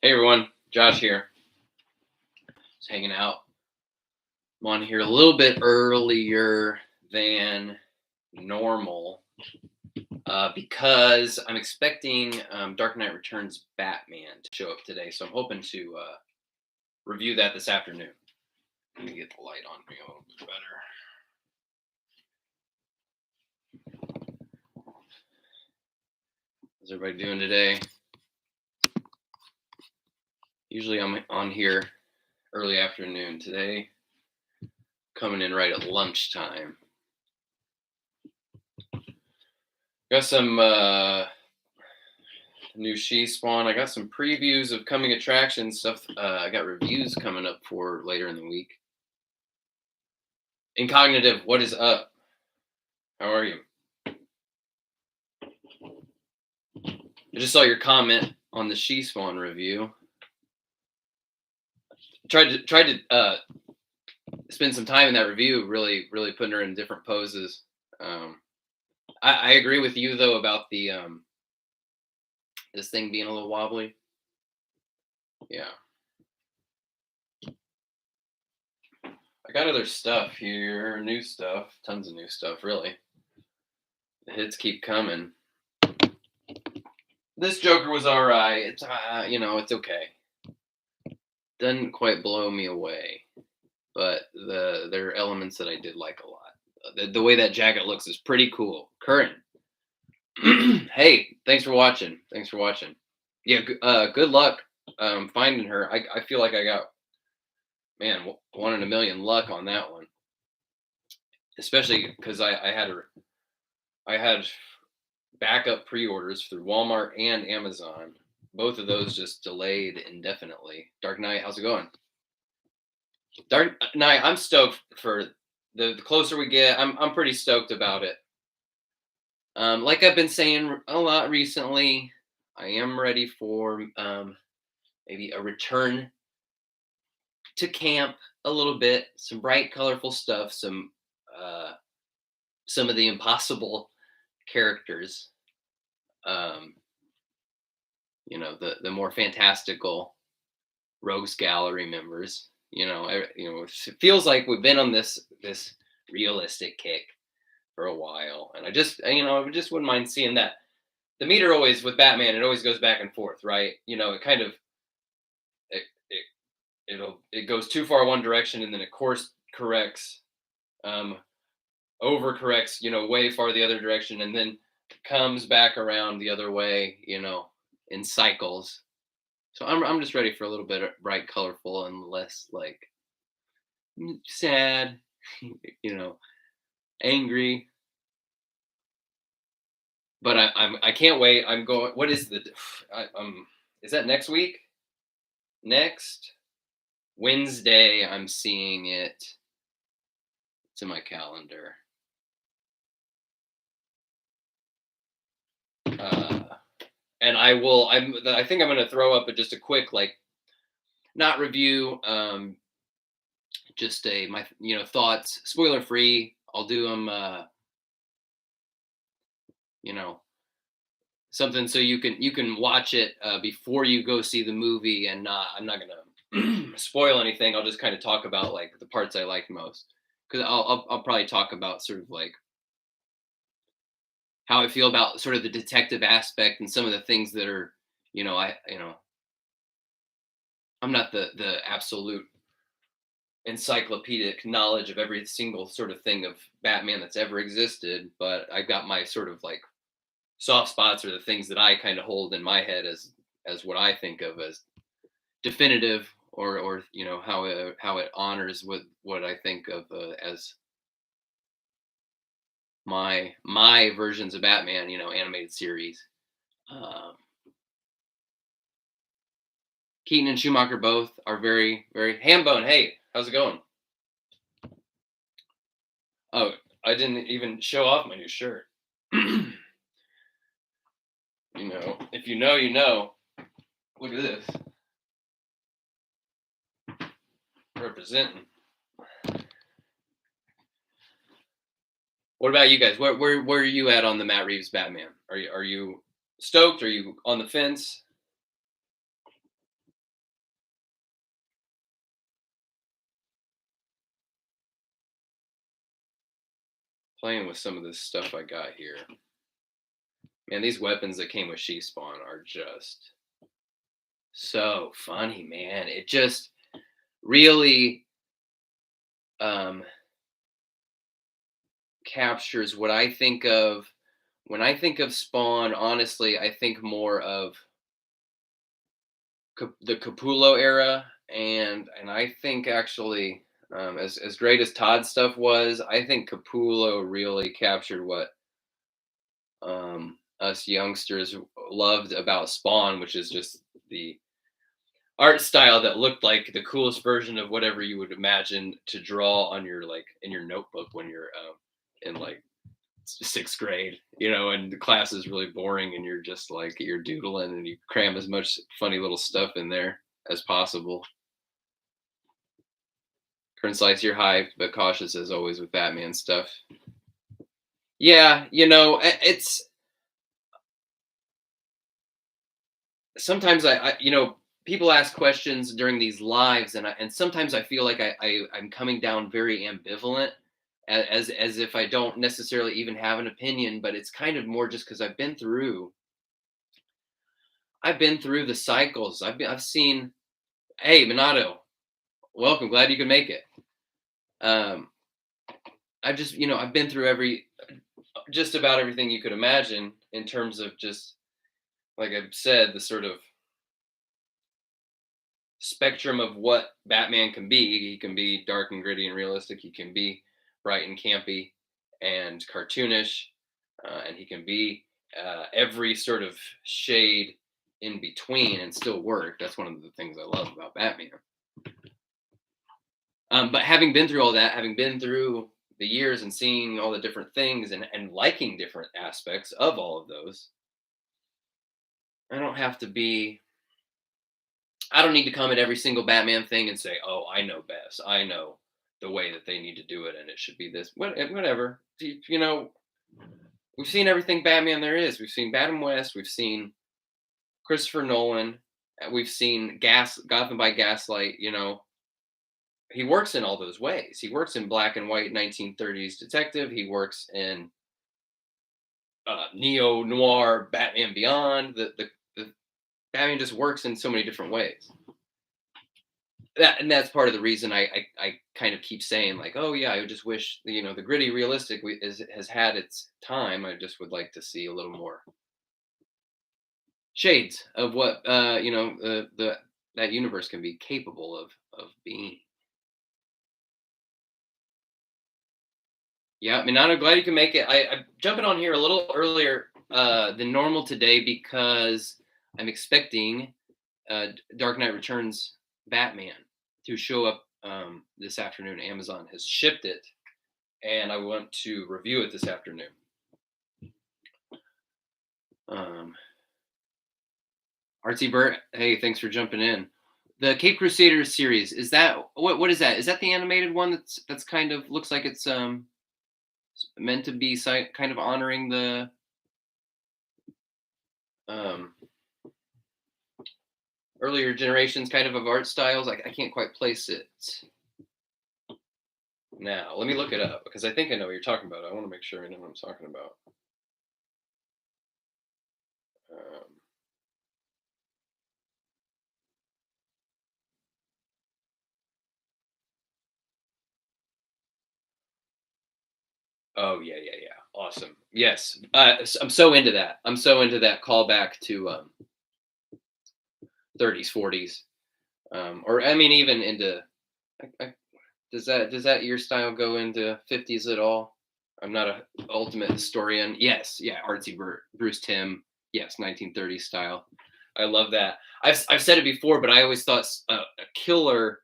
Hey everyone, Josh here. Just hanging out. I'm on here a little bit earlier than normal because I'm expecting Dark Knight Returns Batman to show up today. So I'm hoping to review that this afternoon. Let me get the light on me a little bit better. How's everybody doing today? Usually I'm on here early afternoon. Today, coming in right at lunchtime. Got some new Spawn. I got some previews of coming attractions stuff. I got reviews coming up for later in the week. Incognitive, what is up? How are you? I just saw your comment on the Spawn review. Tried to spend some time in that review, really putting her in different poses. I agree with you though about the this thing being a little wobbly. Yeah. I got other stuff here, new stuff, tons of new stuff, really. The hits keep coming. This Joker was all right. It's it's okay. Doesn't quite blow me away, but there are elements that I did like a lot. The way that jacket looks is pretty cool. Current. Hey, thanks for watching. Yeah, good luck finding her. I feel like I got, man, 1 in a million luck on that one. Especially because I had backup pre-orders through Walmart and Amazon. Both of those just delayed indefinitely. Dark Knight, how's it going? Dark Knight, I'm stoked for the closer we get. I'm pretty stoked about it. Like I've been saying a lot recently, I am ready for maybe a return to camp a little bit. Some bright, colorful stuff. Some of the impossible characters. The more fantastical rogues gallery members. It feels like we've been on this realistic kick for a while, and I just wouldn't mind seeing that. The meter always with Batman, it always goes back and forth, right? It kind of it goes too far one direction, and then it course corrects, overcorrects, way far the other direction, and then comes back around the other way, in cycles. So I'm just ready for a little bit of bright, colorful, and less like sad, angry. But I can't wait. I'm going. What is is that next week? Next Wednesday, I'm seeing it. It's in my calendar. And I think I'm going to throw up just a quick, not review, just my thoughts, spoiler free. I'll do them, something so you can watch it before you go see the movie, and I'm not gonna spoil anything. I'll just kind of talk about like the parts I like most, because I'll probably talk about sort of like how I feel about sort of the detective aspect and some of the things that are, I'm not the absolute encyclopedic knowledge of every single sort of thing of Batman that's ever existed, but I've got my sort of like soft spots, or the things that I kind of hold in my head as what I think of as definitive, or how it honors what I think of as my versions of Batman, animated series. Keaton and Schumacher both are very, very Hambone. Hey, how's it going? Oh, I didn't even show off my new shirt. If you know, you know. Look at this. Representing. What about you guys? Where are you at on the Matt Reeves Batman? Are you stoked? Are you on the fence? playing with some of this stuff I got here. Man, these weapons that came with Spawn are just so funny, man. It just really um, captures what I think of when I think of Spawn. Honestly, I think more of the Capullo era, and I think actually, as great as Todd's stuff was, I think Capullo really captured what us youngsters loved about Spawn, which is just the art style that looked like the coolest version of whatever you would imagine to draw on your like in your notebook when you're in like sixth grade, and the class is really boring and you're just like you're doodling and you cram as much funny little stuff in there as possible. Concise, you're hyped, but cautious as always with Batman stuff. Yeah, it's sometimes people ask questions during these lives, and sometimes I feel like I'm coming down very ambivalent, as if I don't necessarily even have an opinion, but it's kind of more just because I've been through the cycles. I've seen. Hey, Minato, welcome. Glad you could make it. Um, I've been through just about everything you could imagine in terms of just like I've said, the sort of spectrum of what Batman can be. He can be dark and gritty and realistic. He can be bright and campy and cartoonish, and he can be every sort of shade in between and still work. That's one of the things I love about Batman. But having been through all that, having been through the years and seeing all the different things and liking different aspects of all of those, I don't need to come at every single Batman thing and say, "Oh, I know best. I know the way that they need to do it, and it should be this." Whatever. We've seen everything Batman there is. We've seen Batman West. We've seen Christopher Nolan. We've seen Gotham by Gaslight. He works in all those ways. He works in black and white 1930s detective. He works in neo noir Batman Beyond. The Batman just works in so many different ways. That's part of the reason I kind of keep saying like, oh yeah, I just wish the gritty realistic has had its time. I just would like to see a little more shades of what that universe can be capable of being. Yeah, I mean, I'm glad you can make it. I'm jumping on here a little earlier than normal today because I'm expecting Dark Knight Returns Batman to show up this afternoon. Amazon has shipped it, and I want to review it this afternoon. Artsy Bert, hey, thanks for jumping in. The Cape Crusaders series, is that what is that? Is that the animated one that's kind of looks like it's meant to be kind of honoring the earlier generations kind of art styles? I can't quite place it now. Let me look it up because I think I know what you're talking about. I want to make sure I know what I'm talking about. Oh yeah. Awesome. Yes, I'm so into that. I'm so into that callback to 30s, 40s, or I mean even into. Does that your style go into 50s at all? I'm not a ultimate historian. Yes, yeah, artsy Bruce Timm. Yes, 1930s style. I love that. I've said it before, but I always thought a killer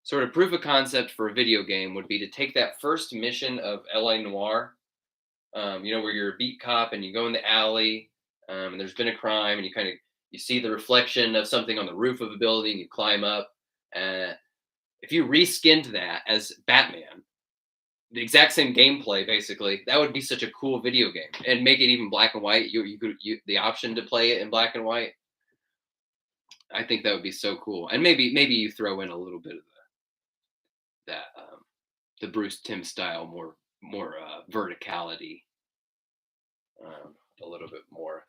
sort of proof of concept for a video game would be to take that first mission of LA Noire, where you're a beat cop and you go in the alley, and there's been a crime, and you see the reflection of something on the roof of a building, you climb up, and if you reskinned that as Batman, the exact same gameplay, basically, that would be such a cool video game, and make it even black and white. You could the option to play it in black and white. I think that would be so cool, and maybe you throw in a little bit of that the Bruce Timm style, more verticality, a little bit more,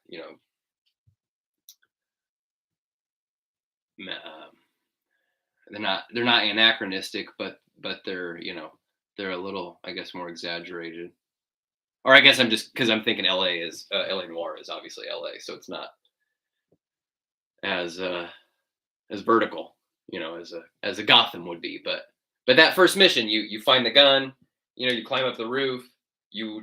they're not anachronistic, but they're a little, I guess, more exaggerated. Or I guess I'm just because I'm thinking LA Noir is obviously LA, so it's not as vertical, as a Gotham would be. But that first mission, you find the gun, you climb up the roof, you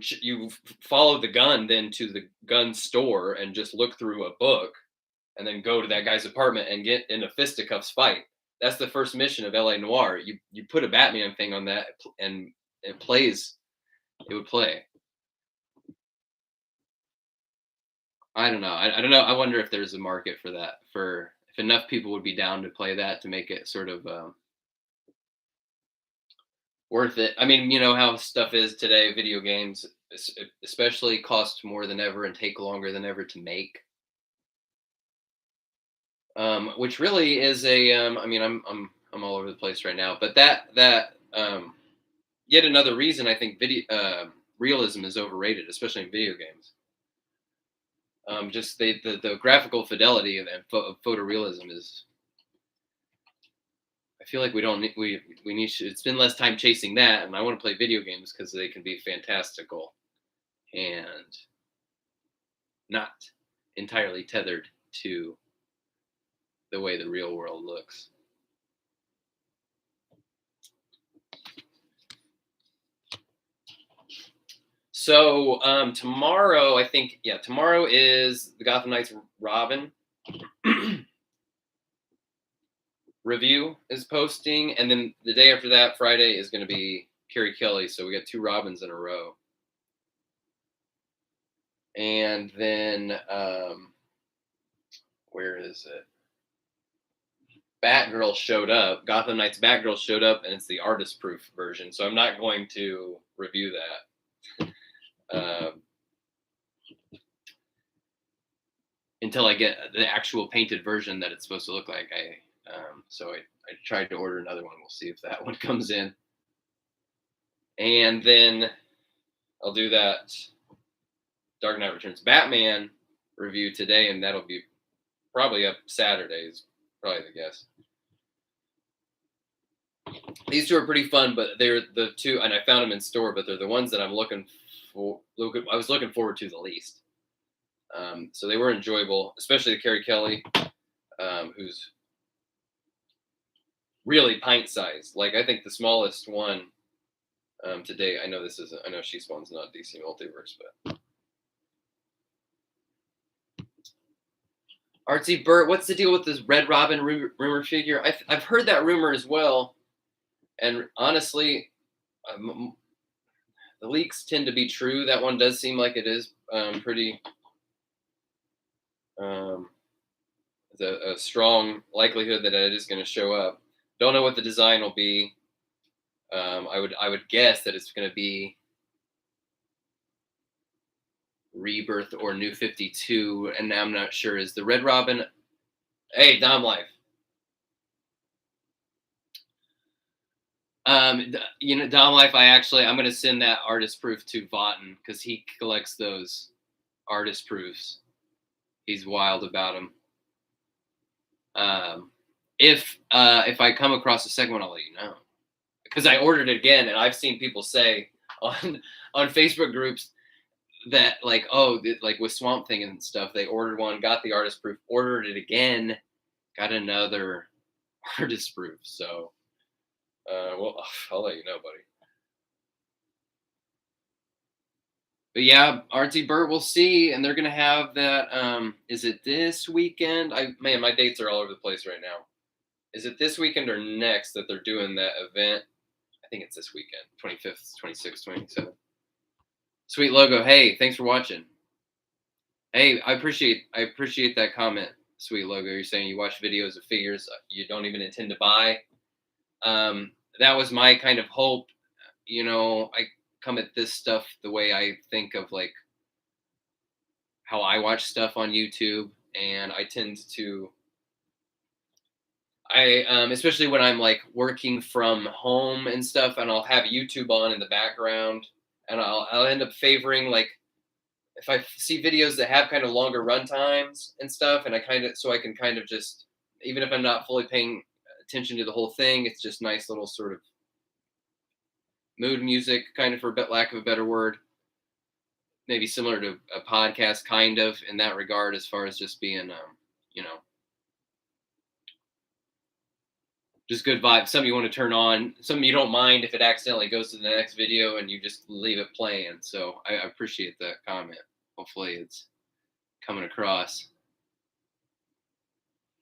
follow the gun then to the gun store and just look through a book, and then go to that guy's apartment and get in a fisticuffs fight. That's the first mission of LA Noir. You put a Batman thing on that, and it plays. It would play. I don't know. I don't know. I wonder if there's a market for that. For if enough people would be down to play that to make it sort of worth it. I mean, you know how stuff is today. Video games, especially, cost more than ever and take longer than ever to make. Which really is a. I mean, I'm all over the place right now, but that yet another reason I think realism is overrated, especially in video games. Just the graphical fidelity of photorealism is. I feel like we don't need we need to spend less time chasing that, and I want to play video games because they can be fantastical and not entirely tethered to the way the real world looks. So tomorrow, I think, tomorrow is the Gotham Knights Robin review is posting, and then the day after that, Friday, is going to be Carrie Kelly. So we got 2 Robins in a row. And then where is it? Batgirl showed up. Gotham Knights Batgirl showed up, and it's the artist proof version. So I'm not going to review that until I get the actual painted version that it's supposed to look like. So I tried to order another one. We'll see if that one comes in. And then I'll do that Dark Knight Returns Batman review today, and that'll be probably up Saturdays, probably the guess. These 2 are pretty fun, but they're the 2, and I found them in store, but they're the ones that I was looking forward to the least. So they were enjoyable, especially the Carrie Kelly, who's really pint-sized. Like, I think the smallest one today, I know She Spawn's not DC Multiverse, but Artsy Burt, what's the deal with this Red Robin rumor figure? I've heard that rumor as well, and honestly, the leaks tend to be true. That one does seem like it is pretty. A strong likelihood that it is going to show up. Don't know what the design will be. I would guess that it's going to be Rebirth or New 52, and I'm not sure. Is the Red Robin? Hey, Dom Life. Dom Life. I'm going to send that artist proof to Vaughton because he collects those artist proofs. He's wild about them. If I come across a second one, I'll let you know. Because I ordered it again, and I've seen people say on Facebook groups that like with Swamp Thing and stuff, they ordered one, got the artist proof, ordered it again, got another artist proof. So, well, I'll let you know, buddy. But yeah, Artsy Burt, we'll see, and they're gonna have that. Is it this weekend? My dates are all over the place right now. Is it this weekend or next that they're doing that event? I think it's this weekend, 25th, 26th, 27th. Sweet logo. Hey, thanks for watching. Hey, I appreciate that comment, Sweet logo. You're saying you watch videos of figures you don't even intend to buy. That was my kind of hope. I come at this stuff the way I think of like how I watch stuff on YouTube, and I tend to Especially when I'm like working from home and stuff, and I'll have YouTube on in the background, and I'll end up favoring like if I see videos that have kind of longer run times and stuff, and I can kind of just, even if I'm not fully paying attention to the whole thing, it's just nice little sort of mood music, kind of, for a bit lack of a better word. Maybe similar to a podcast, kind of, in that regard, as far as just being, you know, just good vibes. Something you want to turn on, something you don't mind if it accidentally goes to the next video and you just leave it playing. So I appreciate that comment. Hopefully it's coming across.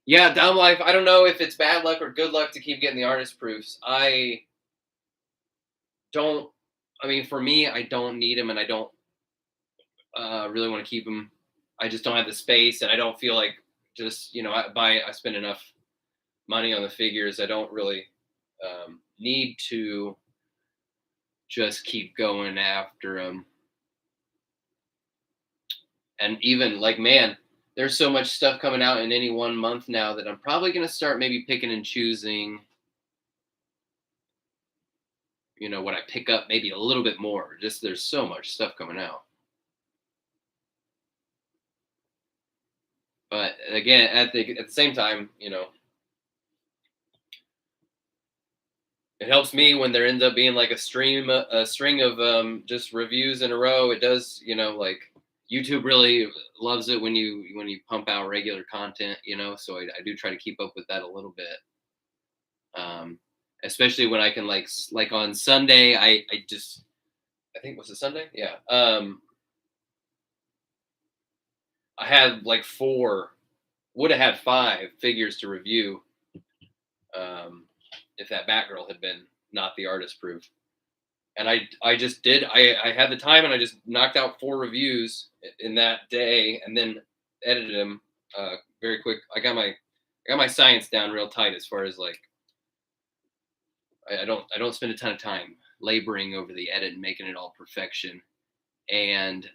Yeah, down life. I don't know if it's bad luck or good luck to keep getting the artist proofs. I don't. I mean, for me, I don't need them, and I don't really want to keep them. I just don't have the space, and I don't feel like just, I spend enough money on the figures. I don't really need to just keep going after them. And even like, man, there's so much stuff coming out in any one month now that I'm probably going to start maybe picking and choosing, what I pick up maybe a little bit more. Just there's so much stuff coming out. But again, at the same time, it helps me when there ends up being like a string of just reviews in a row. It does, like YouTube really loves it when you pump out regular content, So I do try to keep up with that a little bit. Especially when I can like on Sunday, I think, was it Sunday? Yeah. I had like would have had 5 figures to review. If that Batgirl had been not the artist proof. And I just did, I had the time, and I just knocked out 4 reviews in that day, and then edited them very quick. I got my science down real tight, as far as like, I don't spend a ton of time laboring over the edit and making it all perfection. And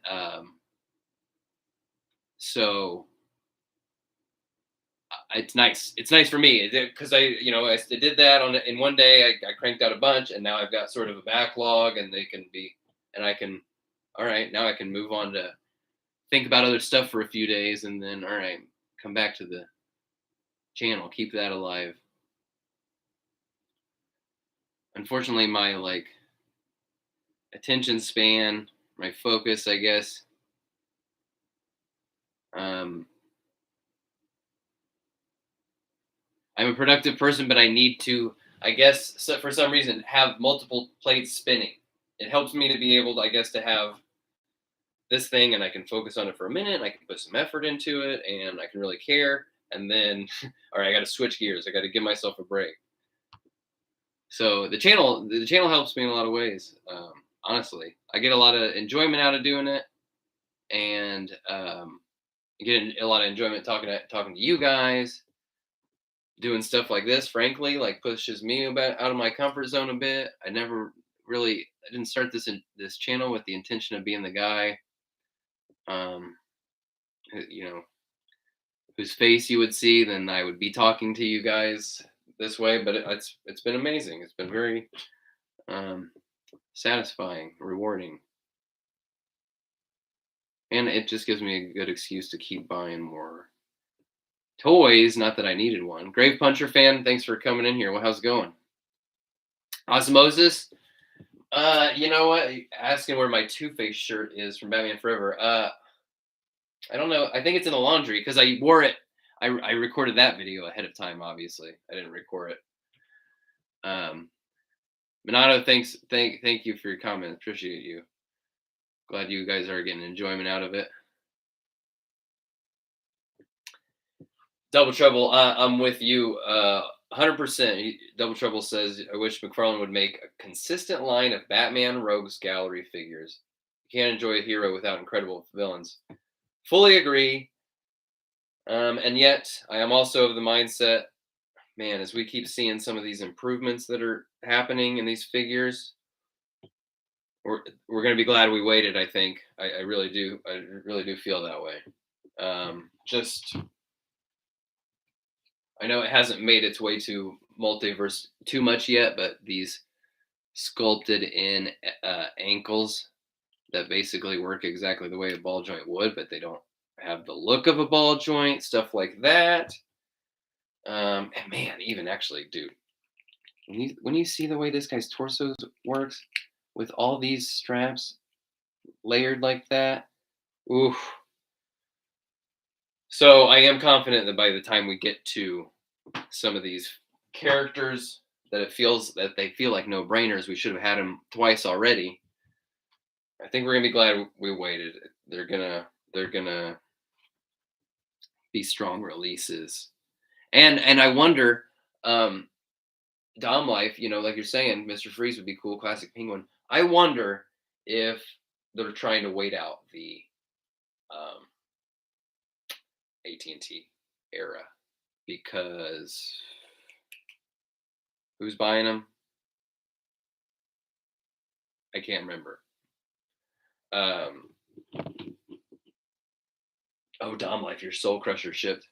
so it's nice. It's nice for me because I did that in one day. I cranked out a bunch, and now I've got sort of a backlog, and I can, all right, now I can move on to think about other stuff for a few days, and then, all right, come back to the channel, keep that alive. Unfortunately, my like attention span, my focus, I guess, I'm a productive person, but I need to, I guess, so for some reason, have multiple plates spinning. It helps me to be able to, I guess, to have this thing, and I can focus on it for a minute, and I can put some effort into it, and I can really care. And then, all right, I got to switch gears. I got to give myself a break. So the channel helps me in a lot of ways. Honestly, I get a lot of enjoyment out of doing it, and get a lot of enjoyment talking to you guys. Doing stuff like this, frankly, like, pushes me out of my comfort zone a bit. I didn't start this channel with the intention of being the guy, whose face you would see. Then I would be talking to you guys this way. But it's been amazing. It's been very satisfying, rewarding, and it just gives me a good excuse to keep buying more toys. Not that I needed one. Grave Puncher fan, thanks for coming in here. Well, how's it going? Osmosis. You know what? Asking where my Two-Face shirt is from Batman Forever. I don't know. I think it's in the laundry because I wore it. I recorded that video ahead of time. Obviously, I didn't record it. Minato, thank you for your comment. Appreciate you. Glad you guys are getting enjoyment out of it. Double Trouble, I'm with you 100%. Double Trouble says, I wish McFarlane would make a consistent line of Batman Rogues Gallery figures. You can't enjoy a hero without incredible villains. Fully agree. And yet, I am also of the mindset, man, as we keep seeing some of these improvements that are happening in these figures, we're going to be glad we waited, I think. I really do. I really do feel that way. Just I know it hasn't made its way to multiverse too much yet, but these sculpted in ankles that basically work exactly the way a ball joint would, but they don't have the look of a ball joint, stuff like that. And man, even actually, dude, when you see the way this guy's torso works with all these straps layered like that, oof. So I am confident that by the time we get to some of these characters that it feels that they feel like no brainers, we should have had them twice already. I think we're gonna be glad we waited. They're gonna be strong releases, and I wonder, um, Dom Life, like you're saying, Mr. Freeze would be cool, classic Penguin. I wonder if they're trying to wait out the um, AT&T era because who's buying them? I can't remember. Um, oh, Dom Life, your Soul Crusher shipped.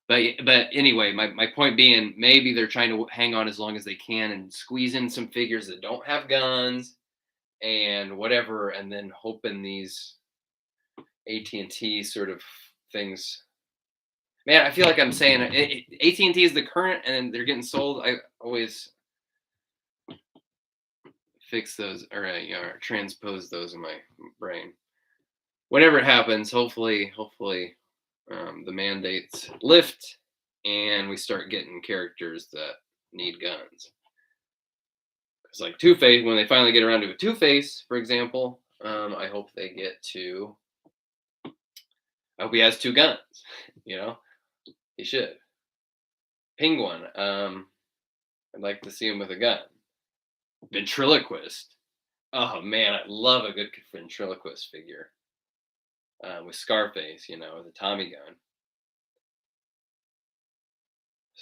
But anyway, my point being, maybe they're trying to hang on as long as they can and squeeze in some figures that don't have guns and whatever, and then hoping these AT&T sort of things. Man, I feel like I'm saying AT&T is the current, and they're getting sold. I always fix those or transpose those in my brain. Whenever it happens, hopefully, the mandates lift and we start getting characters that need guns. It's like Two Face. When they finally get around to a Two Face, for example, I hope they get to. I hope he has two guns. You know, he should. Penguin. I'd like to see him with a gun. Ventriloquist. Oh man, I love a good ventriloquist figure with Scarface. With a Tommy gun.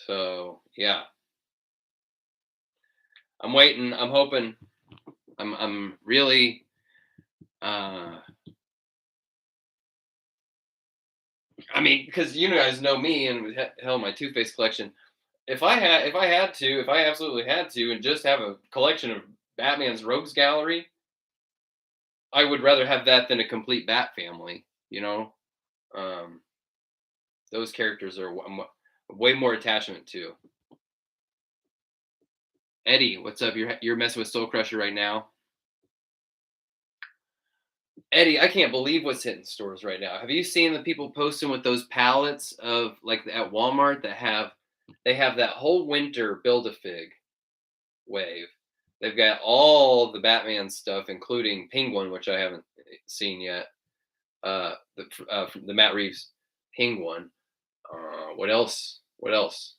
So yeah, I'm waiting. I'm hoping. I'm really. I mean, because you guys know me and hell, my Two Face collection. If I absolutely had to, and just have a collection of Batman's Rogues Gallery, I would rather have that than a complete Bat family. Um, those characters are way more attachment to. Eddie, what's up? You're messing with Soul Crusher right now. Eddie, I can't believe what's hitting stores right now. Have you seen the people posting with those pallets of like at Walmart that have that whole winter Build-A-Fig wave? They've got all the Batman stuff, including Penguin, which I haven't seen yet. The Matt Reeves Penguin. What else? What else?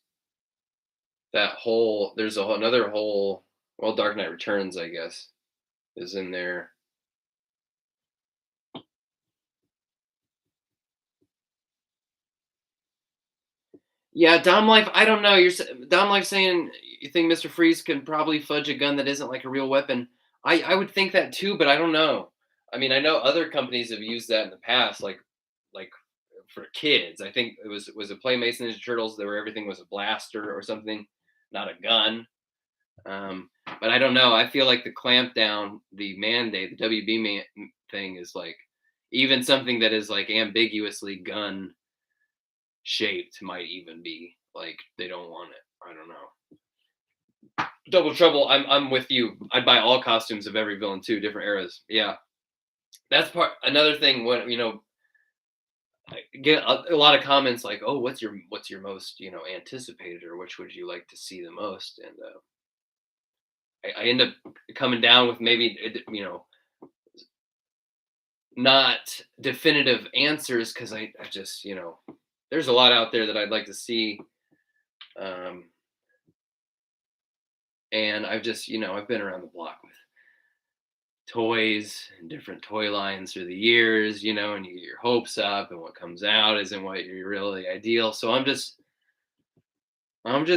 There's another whole. Well, Dark Knight Returns, I guess, is in there. Yeah, Dom Life. I don't know. Dom Life saying you think Mr. Freeze can probably fudge a gun that isn't like a real weapon. I would think that too, but I don't know. I mean, I know other companies have used that in the past, like for kids. I think it was a Playmates Ninja Turtles where everything was a blaster or something, not a gun. But I don't know. I feel like the clampdown, the mandate, the WB thing is like even something that is like ambiguously gun shaped might even be like they don't want it. I don't know. Double Trouble. I'm with you. I'd buy all costumes of every villain too, different eras. Yeah, that's part. Another thing when I get a lot of comments like, "Oh, what's your most anticipated, or which would you like to see the most?" And I end up coming down with maybe not definitive answers because I just there's a lot out there that I'd like to see. Um, and I've been around the block with toys and different toy lines through the years, and you get your hopes up and what comes out isn't what you're really ideal. So I'm just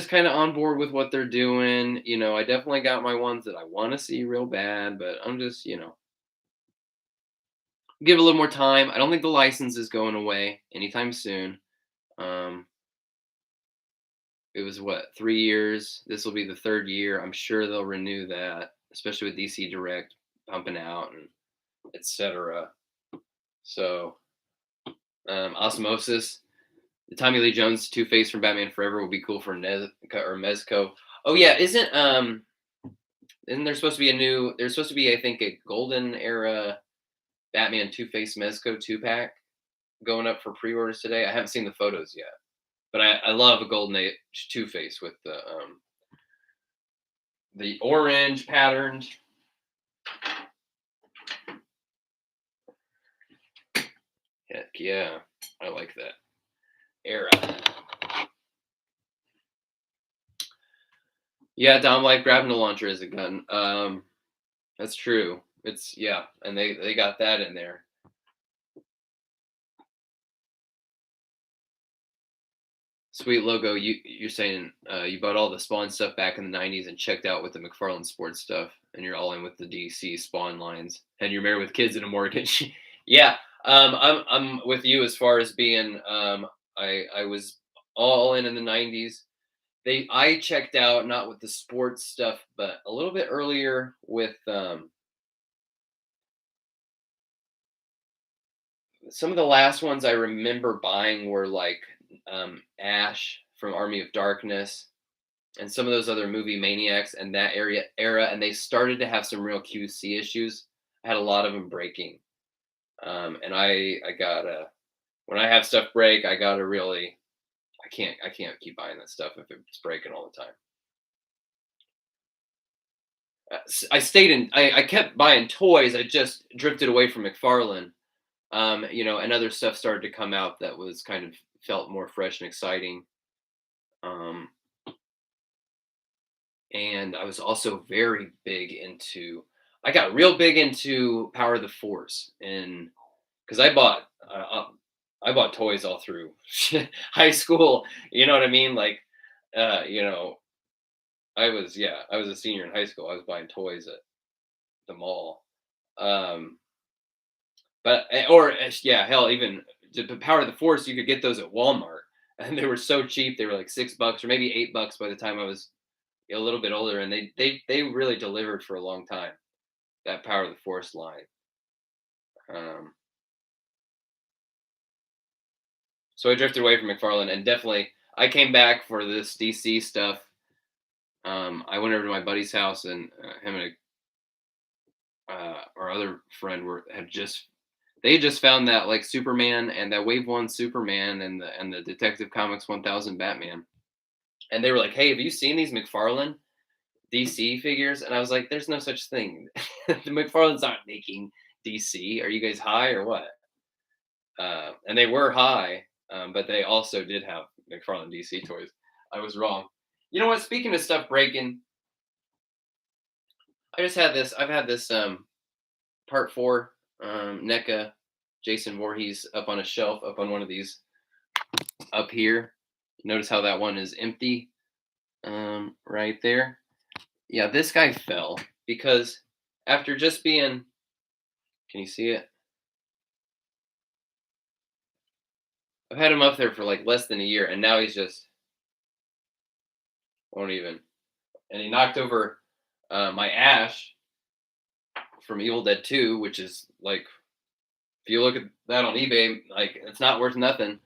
kind of on board with what they're doing. I definitely got my ones that I want to see real bad, but I'm just, give it a little more time. I don't think the license is going away anytime soon. Um, it was what, 3 years. This will be the third year. I'm sure they'll renew that, especially with DC Direct pumping out and etc. So Osmosis, the Tommy Lee Jones Two Face from Batman Forever will be cool for or Mezco. Oh yeah, isn't there supposed to be a new? There's supposed to be, I think, a golden era Batman Two Face Mezco 2-pack going up for pre-orders today. I haven't seen the photos yet, but I love a golden age Two Face with the orange patterned. Heck yeah, I like that era. Yeah, Dom like grabbing a launcher as a gun. That's true. It's yeah, and they got that in there. Sweet logo. You're saying you bought all the Spawn stuff back in the '90s and checked out with the McFarlane Sports stuff, and you're all in with the DC Spawn lines, and you're married with kids and a mortgage. Yeah, I'm with you as far as being. I was all in the '90s. I checked out not with the sports stuff, but a little bit earlier with some of the last ones I remember buying were like Ash from Army of Darkness and some of those other movie maniacs and that era, and they started to have some real QC issues. I had a lot of them breaking, and I gotta when I have stuff break, I gotta really I can't keep buying that stuff if it's breaking all the time. I kept buying toys. I just drifted away from McFarlane, and other stuff started to come out that was kind of felt more fresh and exciting. Um, and I was also very big into. I got real big into Power of the Force, and because I bought toys all through high school. You know what I mean? Like, uh, you know, I was a senior in high school. I was buying toys at the mall. Um, yeah, hell, even the Power of the Force, you could get those at Walmart, and they were so cheap. They were like $6 or maybe $8 by the time I was a little bit older, and they really delivered for a long time. That Power of the Force line. Um, so I drifted away from McFarlane, and definitely I came back for this DC stuff. I went over to my buddy's house, and him and our other friend they just found that like Superman and that Wave One Superman and the Detective Comics 1000 Batman, and they were like, "Hey, have you seen these McFarlane DC figures?" And I was like, "There's no such thing. The McFarlane's not making DC. Are you guys high or what?" And they were high, but they also did have McFarlane DC toys. I was wrong. You know what? Speaking of stuff breaking, I've had this Part 4 NECA Jason Voorhees up on a shelf up on one of these up here. Notice how that one is empty right there. Yeah, this guy fell because after just being, can you see it? I've had him up there for like less than a year, and now he's just won't even. And he knocked over my Ash from Evil Dead 2, which is like, if you look at that on eBay, like it's not worth nothing.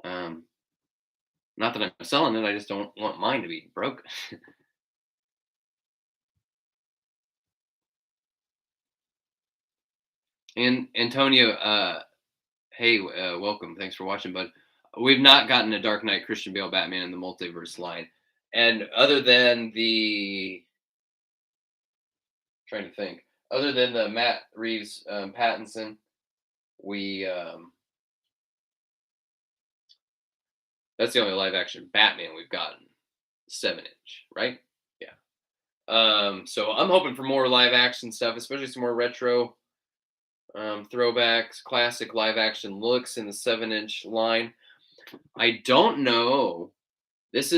Not that I'm selling it, I just don't want mine to be broke. And Antonio, hey, welcome. Thanks for watching, bud. We've not gotten a Dark Knight Christian Bale Batman in the Multiverse line, and trying to think, other than the Matt Reeves Pattinson, we that's the only live action Batman we've gotten 7-inch, right? Yeah. So I'm hoping for more live action stuff, especially some more retro throwbacks, classic live action looks in the 7-inch line. I don't know. This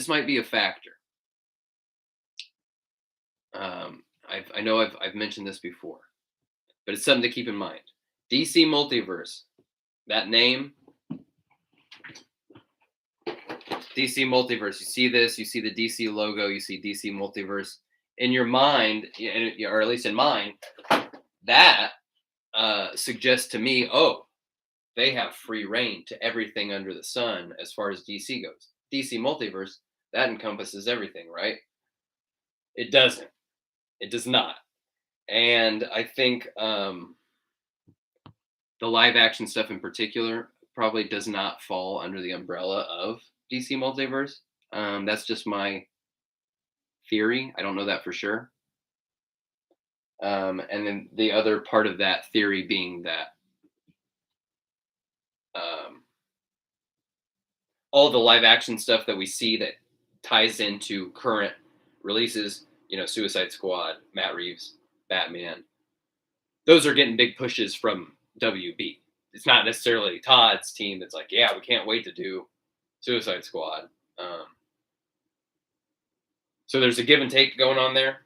might be a factor. I know I've mentioned this before, but it's something to keep in mind. DC Multiverse, that name, DC Multiverse. You see this, you see the DC logo, you see DC Multiverse. In your mind, or at least in mine, that suggests to me, oh, they have free reign to everything under the sun as far as DC goes. DC Multiverse, that encompasses everything, right? It doesn't. It does not. And I think the live action stuff in particular probably does not fall under the umbrella of DC Multiverse. That's just my theory. I don't know that for sure. And then the other part of that theory being that all the live action stuff that we see that ties into current releases, Suicide Squad, Matt Reeves, Batman, those are getting big pushes from WB. It's not necessarily Todd's team that's like, yeah, we can't wait to do Suicide Squad. So there's a give and take going on there.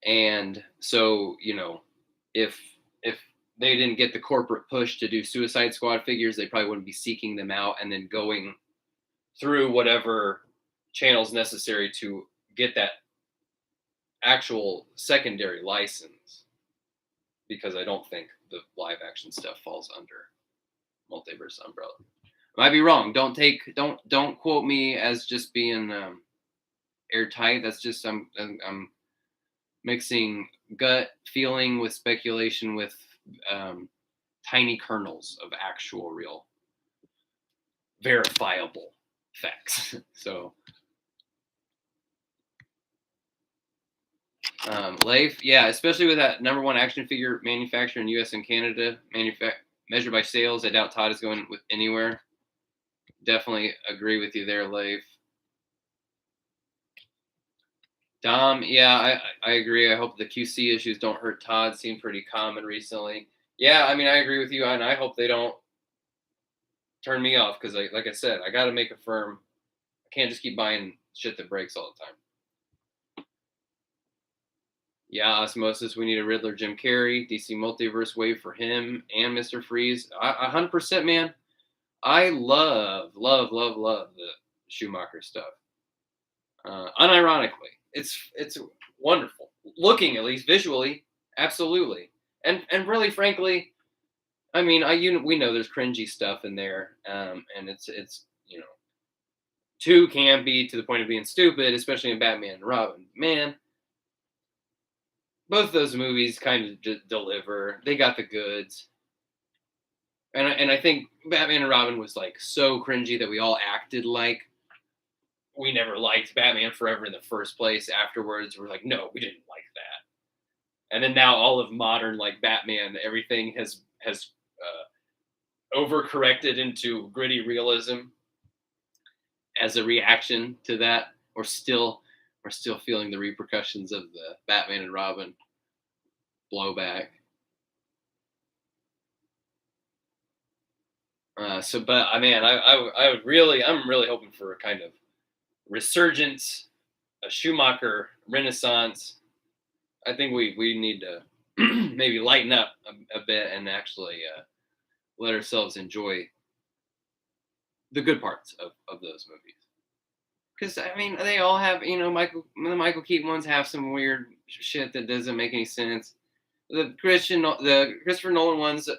And so, if they didn't get the corporate push to do Suicide Squad figures, they probably wouldn't be seeking them out and then going through whatever channels necessary to get that actual secondary license, because I don't think the live action stuff falls under Multiverse umbrella. I might be wrong. Don't quote me as just being airtight. That's just I'm mixing gut feeling with speculation with tiny kernels of actual real verifiable facts. So Leif, yeah, especially with that #1 action figure manufacturer in US and Canada, measured by sales, I doubt Todd is going with anywhere. Definitely agree with you there, Leif. Dom, yeah, I agree. I hope the QC issues don't hurt Todd. Seem pretty common recently. Yeah, I mean, I agree with you, and I hope they don't turn me off, because, like I said, I got to make a firm. I can't just keep buying shit that breaks all the time. Yeah, Osmosis, we need a Riddler Jim Carrey. DC Multiverse wave for him and Mr. Freeze. 100%, man. I love the Schumacher stuff. Unironically, it's wonderful. Looking, at least visually, absolutely. And really, frankly, I mean, we know there's cringy stuff in there, and it's too campy to the point of being stupid, especially in Batman and Robin. Man, both of those movies kind of deliver. They got the goods. And I think Batman and Robin was like so cringy that we all acted like we never liked Batman Forever in the first place. Afterwards, we're like, no, we didn't like that. And then now all of modern like Batman, everything has overcorrected into gritty realism as a reaction to that. We're still feeling the repercussions of the Batman and Robin blowback. But I'm really hoping for a kind of resurgence, a Schumacher renaissance. I think we need to maybe lighten up a bit and actually let ourselves enjoy the good parts of those movies. Because I mean, they all have, the Michael Keaton ones have some weird shit that doesn't make any sense. The Christopher Nolan ones,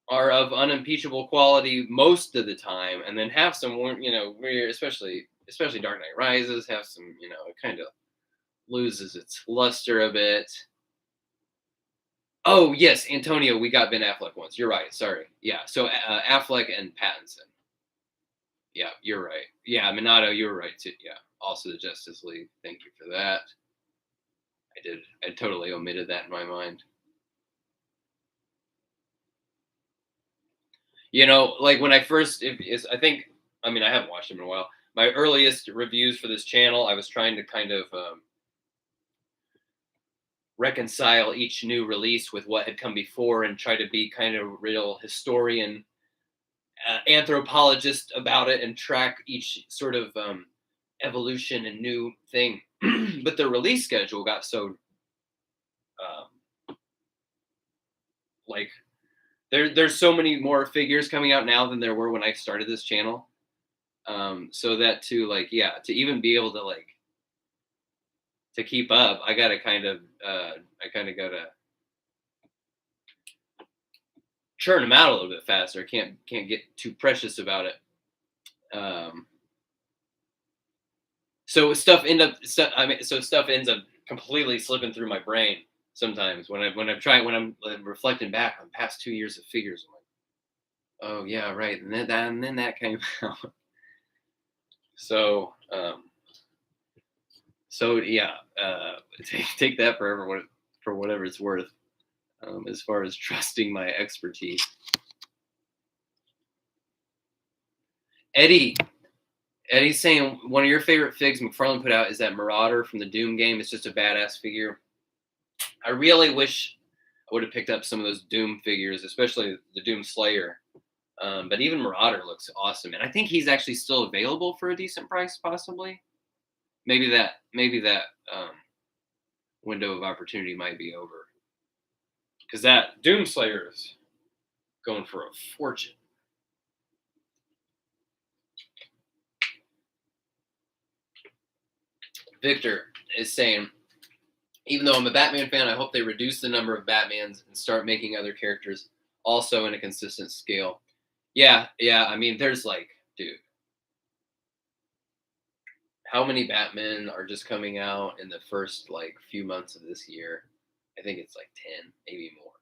are of unimpeachable quality most of the time, and then have some, weird, especially Dark Knight Rises, have some, it kind of loses its luster a bit. Oh yes, Antonio, we got Ben Affleck ones. You're right. Sorry. Yeah. So Affleck and Pattinson. Yeah, you're right. Yeah, Minato, you were right too. Yeah. Also the Justice League. Thank you for that. I totally omitted that in my mind. Like when I first, I haven't watched them in a while. My earliest reviews for this channel, I was trying to kind of reconcile each new release with what had come before and try to be kind of real historian, anthropologist about it and track each sort of evolution and new thing. But the release schedule got so like there's so many more figures coming out now than there were when I started this channel. So that to like, yeah, to even be able to like to keep up, I gotta kind of I kind of gotta churn them out a little bit faster. Can't get too precious about it. Um, so stuff end up stuff. I mean, so stuff ends up completely slipping through my brain sometimes when I'm reflecting back on past 2 years of figures. I'm like, oh yeah, right, and then that came out. So so yeah, take that for whatever it's worth. As far as trusting my expertise, Eddie. Eddie's saying one of your favorite figs McFarlane put out is that Marauder from the Doom game. It's just a badass figure. I really wish I would have picked up some of those Doom figures, especially the Doom Slayer. But even Marauder looks awesome, and I think he's actually still available for a decent price, possibly. Maybe that window of opportunity might be over because that Doom Slayer is going for a fortune. Victor is saying, even though I'm a Batman fan, I hope they reduce the number of Batmans and start making other characters also in a consistent scale. Yeah. I mean, there's like, dude, how many Batmen are just coming out in the first like few months of this year? I think it's like 10, maybe more.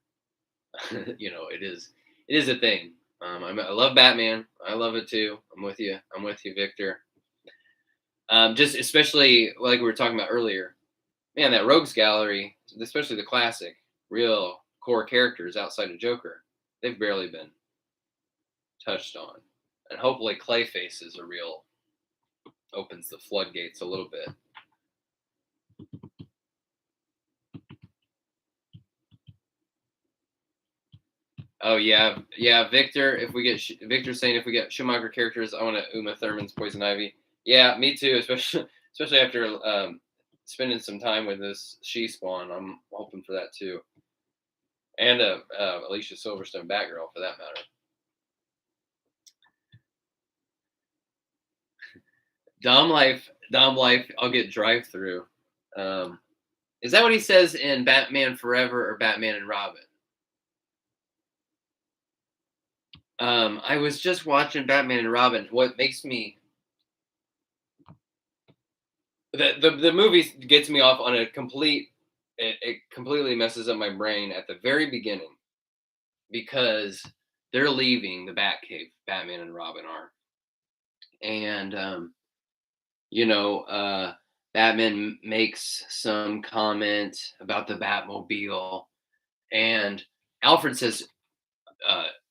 It is a thing. I love Batman. I love it too. I'm with you. I'm with you, Victor. Just especially like we were talking about earlier, man, that Rogues Gallery, especially the classic, real core characters outside of Joker, they've barely been touched on. And hopefully Clayface is a real opens the floodgates a little bit. Oh yeah, Victor. If we get Victor saying if we get Schumacher characters, I want to Uma Thurman's Poison Ivy. Yeah, me too. Especially after spending some time with this she spawn, I'm hoping for that too. And Alicia Silverstone Batgirl for that matter. Dom life. I'll get drive through. Is that what he says in Batman Forever or Batman and Robin? I was just watching Batman and Robin. What makes me the movie gets me off on a complete. It completely messes up my brain at the very beginning because they're leaving the Batcave. Batman and Robin are, and Batman makes some comment about the Batmobile, and Alfred says,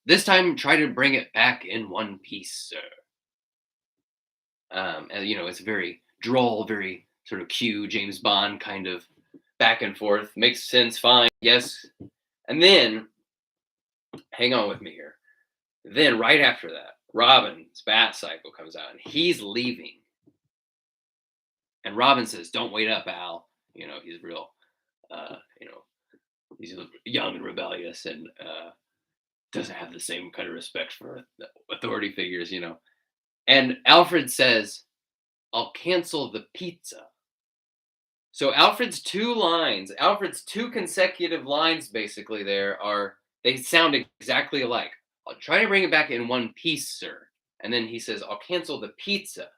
"This time, try to bring it back in one piece, sir." And it's very droll, very sort of cue James Bond kind of back and forth. Makes sense, fine, yes. And then, hang on with me here. Then right after that, Robin's Bat Cycle comes out, and he's leaving. And Robin says, "Don't wait up, Al." He's real, he's young and rebellious, and doesn't have the same kind of respect for authority figures. And Alfred says, "I'll cancel the pizza." So Alfred's two consecutive lines basically they sound exactly alike. "I'll try to bring it back in one piece, sir." And then he says, "I'll cancel the pizza."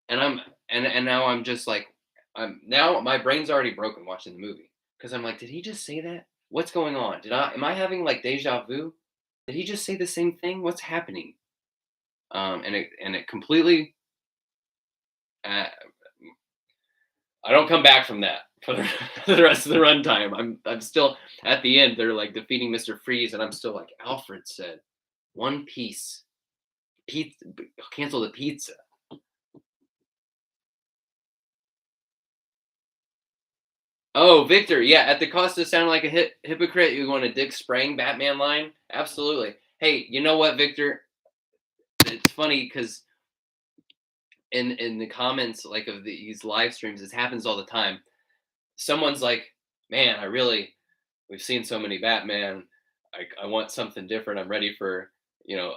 And now I'm just like, now my brain's already broken watching the movie because I'm like, did he just say that? What's going on? Am I having like deja vu? Did he just say the same thing? What's happening? And it completely, uh, I don't come back from that for for the rest of the runtime. I'm still at the end. They're like defeating Mr. Freeze, and I'm still like, Alfred said, "One piece, pizza, cancel the pizza." Oh, Victor, yeah, at the cost of sounding like a hypocrite, you want a Dick Sprang Batman line? Absolutely. Hey, you know what, Victor? It's funny because in the comments like of these live streams, this happens all the time. Someone's like, "Man, I really We've seen so many Batman. I want something different. I'm ready for, you know,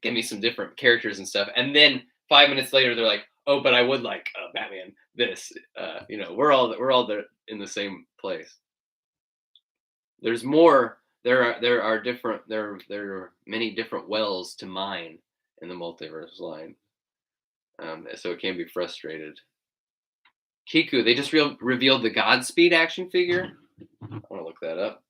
give me some different characters and stuff. And then 5 minutes later, they're like, oh, but I would like Batman. This, we're all there in the same place. There's more. There are different. There are many different wells to mine in the multiverse line. So it can be frustrated. Kiku, they just revealed the Godspeed action figure. I want to look that up.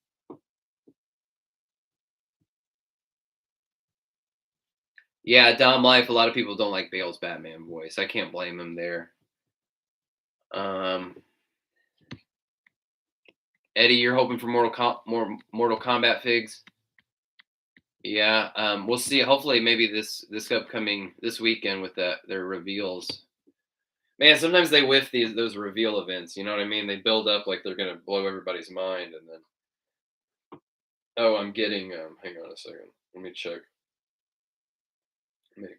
Yeah, Dom Life. A lot of people don't like Bale's Batman voice. I can't blame him there. Um, Eddie, you're hoping for more Mortal Kombat figs. Yeah, we'll see. Hopefully, maybe this upcoming this weekend with their reveals. Man, sometimes they whiff those reveal events. You know what I mean? They build up like they're gonna blow everybody's mind, and then oh, I'm getting. Hang on a second. Let me check. Make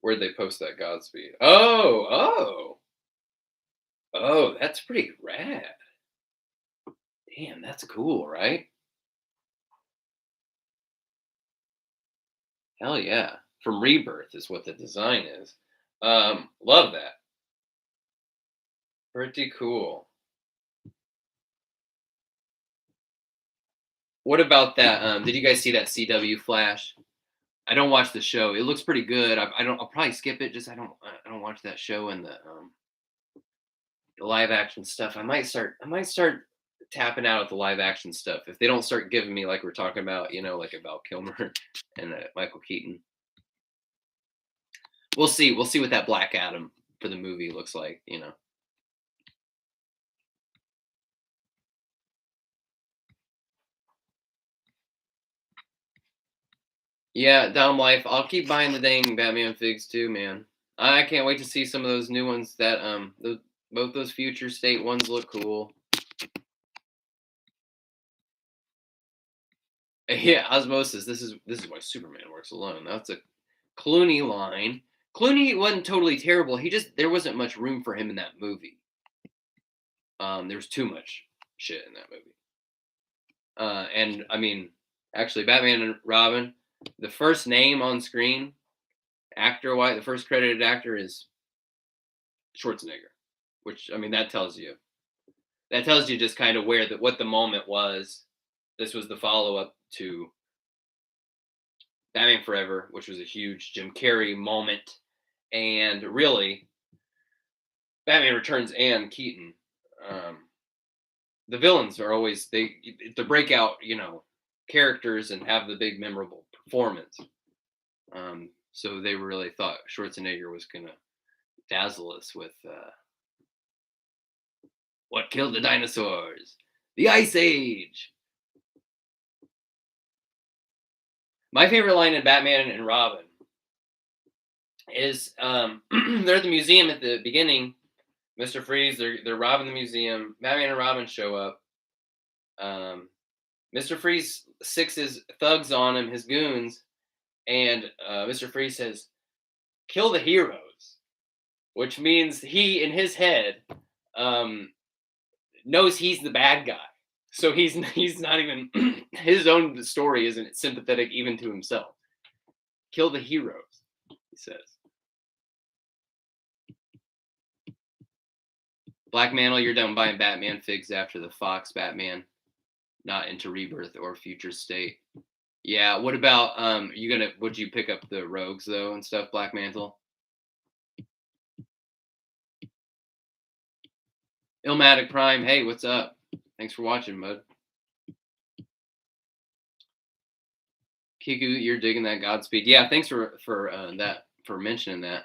Where'd they post that Godspeed? Oh, that's pretty rad. Damn, that's cool, right? Hell yeah. From Rebirth is what the design is. Love that. Pretty cool. What about that? Did you guys see that CW Flash? I don't watch the show. It looks pretty good. I don't. I'll probably skip it. Just I don't watch that show and the live action stuff. I might start tapping out at the live action stuff if they don't start giving me like we're talking about. Like about Kilmer and Michael Keaton. We'll see. We'll see what that Black Adam for the movie looks like. Yeah, Dom Life. I'll keep buying the dang Batman figs too, man. I can't wait to see some of those new ones that both those future state ones look cool. Yeah, Osmosis. This is why Superman works alone. That's a Clooney line. Clooney wasn't totally terrible. There wasn't much room for him in that movie. There was too much shit in that movie. And I mean, actually, Batman and Robin. The first name on screen, actor-wise, the first credited actor is Schwarzenegger, which I mean that tells you just kind of what the moment was. This was the follow-up to Batman Forever, which was a huge Jim Carrey moment, and really Batman Returns and Keaton. The villains are always the breakout, characters and have the big memorable performance. So they really thought Schwarzenegger was gonna dazzle us with what killed the dinosaurs, the Ice Age. My favorite line in Batman and Robin is they're at the museum at the beginning. Mr. Freeze, they're robbing the museum. Batman and Robin show up. Mr. Freeze six his thugs on him, his goons, and Mr. Freeze says, "Kill the heroes," which means he, in his head, knows he's the bad guy. So he's not even his own story isn't sympathetic even to himself. Kill the heroes, he says. Black Mantle, you're done buying Batman figs after the Fox Batman, not into Rebirth or Future State. Yeah. What about would you pick up the Rogues though and stuff, Black Mantle? Illmatic Prime, hey, what's up? Thanks for watching, bud. Kiku, you're digging that Godspeed. Yeah, thanks for mentioning that.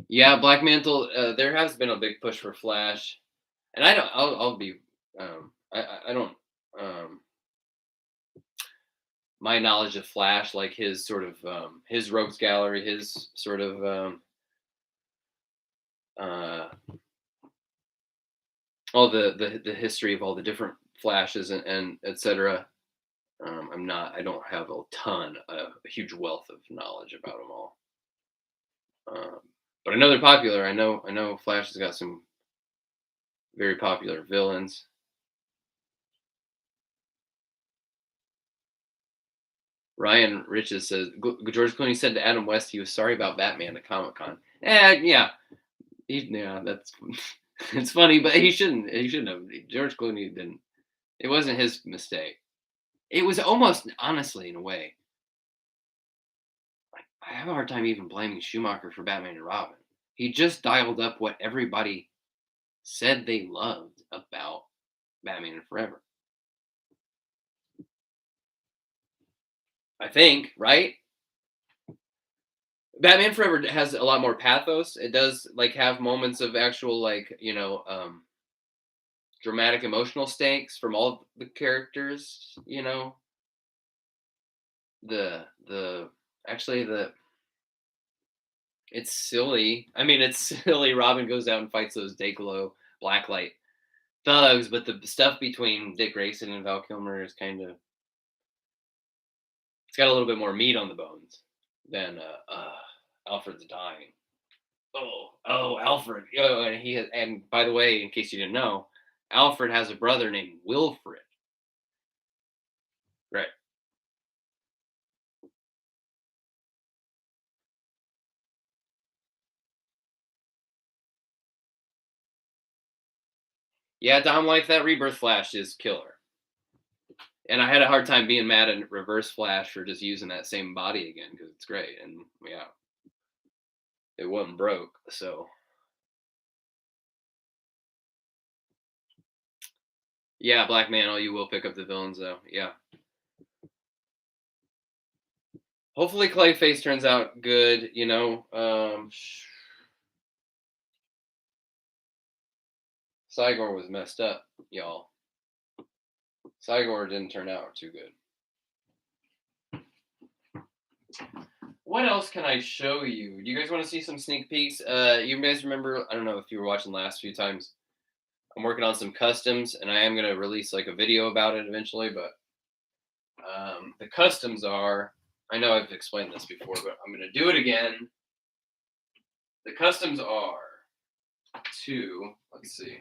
Yeah, Black Mantle. There has been a big push for Flash, and I don't. I'll be. I don't. My knowledge of Flash, like his sort of his Rogues Gallery, his sort of uh, all the history of all the different Flashes and etc. I don't have a huge wealth of knowledge about them all. But I know they're popular. I know Flash has got some Very popular villains. Ryan Riches says George Clooney said to Adam West he was sorry about Batman at Comic Con. Yeah, yeah, that's it's funny, but he shouldn't. He shouldn't have. George Clooney didn't. It wasn't his mistake. It was almost, honestly, in a way. Like, I have a hard time even blaming Schumacher for Batman and Robin. He just dialed up what everybody said they loved about Batman and Forever. I think, right? Batman Forever has a lot more pathos. It does like have moments of actual like, dramatic emotional stakes from all the characters, the actually the it's silly. I mean, it's silly. Robin goes out and fights those Daykolo Blacklight thugs, but the stuff between Dick Grayson and Val Kilmer is kind of it's got a little bit more meat on the bones than Alfred's dying. Oh, Alfred. And by the way, in case you didn't know, Alfred has a brother named Wilfred. Right. Yeah, Dom Life, that Rebirth Flash is killer. And I had a hard time being mad at Reverse Flash for just using that same body again because it's great. And yeah, it wasn't broke. So yeah, Black Mano, you will pick up the villains though. Yeah. Hopefully Clayface turns out good, Cygor was messed up, y'all. Cygor didn't turn out too good. What else can I show you? Do you guys want to see some sneak peeks? You guys remember? I don't know if you were watching the last few times. I'm working on some customs, and I am gonna release like a video about it eventually. But the customs are. I know I've explained this before, but I'm gonna do it again. The customs are to let's see.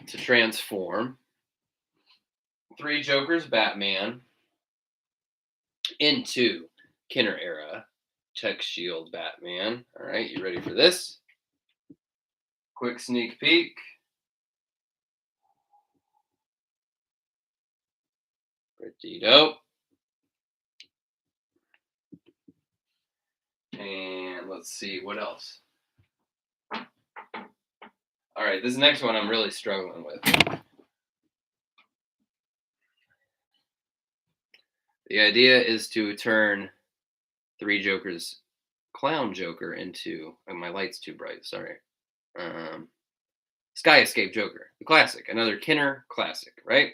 To transform 3 Jokers Batman into Kenner era Tech Shield Batman. All right, you ready for this? Quick sneak peek. Pretty dope. And let's see what else. All right, this next one I'm really struggling with. The idea is to turn 3 Jokers Clown Joker into my light's too bright, sorry. Sky Escape Joker, the classic, another Kenner classic, right?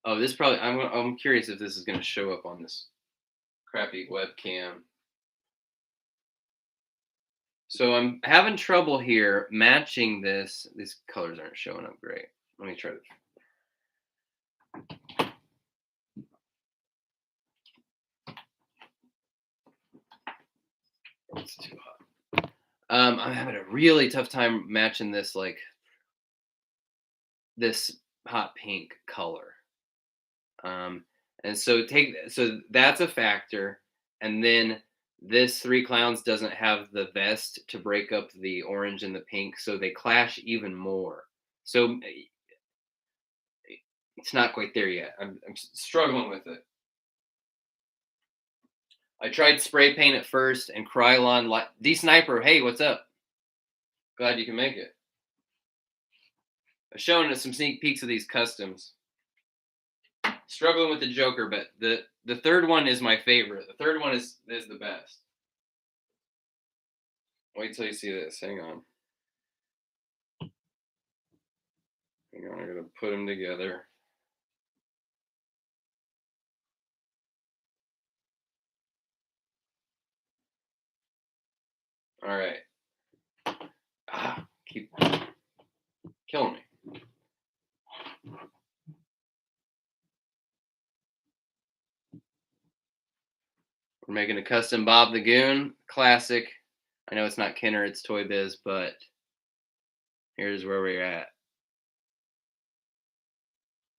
Oh, this probably I'm curious if this is going to show up on this crappy webcam. So I'm having trouble here matching this. These colors aren't showing up great. Let me try to. It's too hot. I'm having a really tough time matching this this hot pink color. And so that's a factor. And then this 3 Clowns doesn't have the vest to break up the orange and the pink, so they clash even more. So it's not quite there yet. I'm struggling with it. I tried spray paint at first and Krylon D Sniper. Hey, what's up? Glad you can make it. I'm showing us some sneak peeks of these customs. Struggling with the Joker, but the third one is my favorite. The third one is the best. Wait till you see this. Hang on. I'm gonna put them together. All right. Keep killing me. We're making a custom Bob the Goon classic. I know it's not Kenner, it's Toy Biz, but here's where we're at.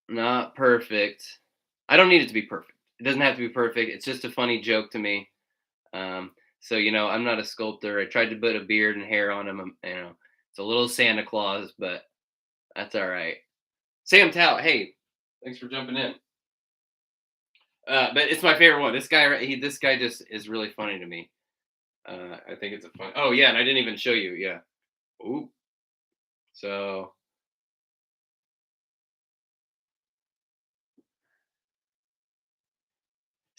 Not perfect. I don't need it to be perfect. It doesn't have to be perfect. It's just a funny joke to me. So I'm not a sculptor. I tried to put a beard and hair on him. It's a little Santa Claus, but that's all right. Sam Tao, hey, thanks for jumping in. But it's my favorite one. This guy just is really funny to me. I think it's a fun. Oh yeah, and I didn't even show you. Yeah. Ooh. So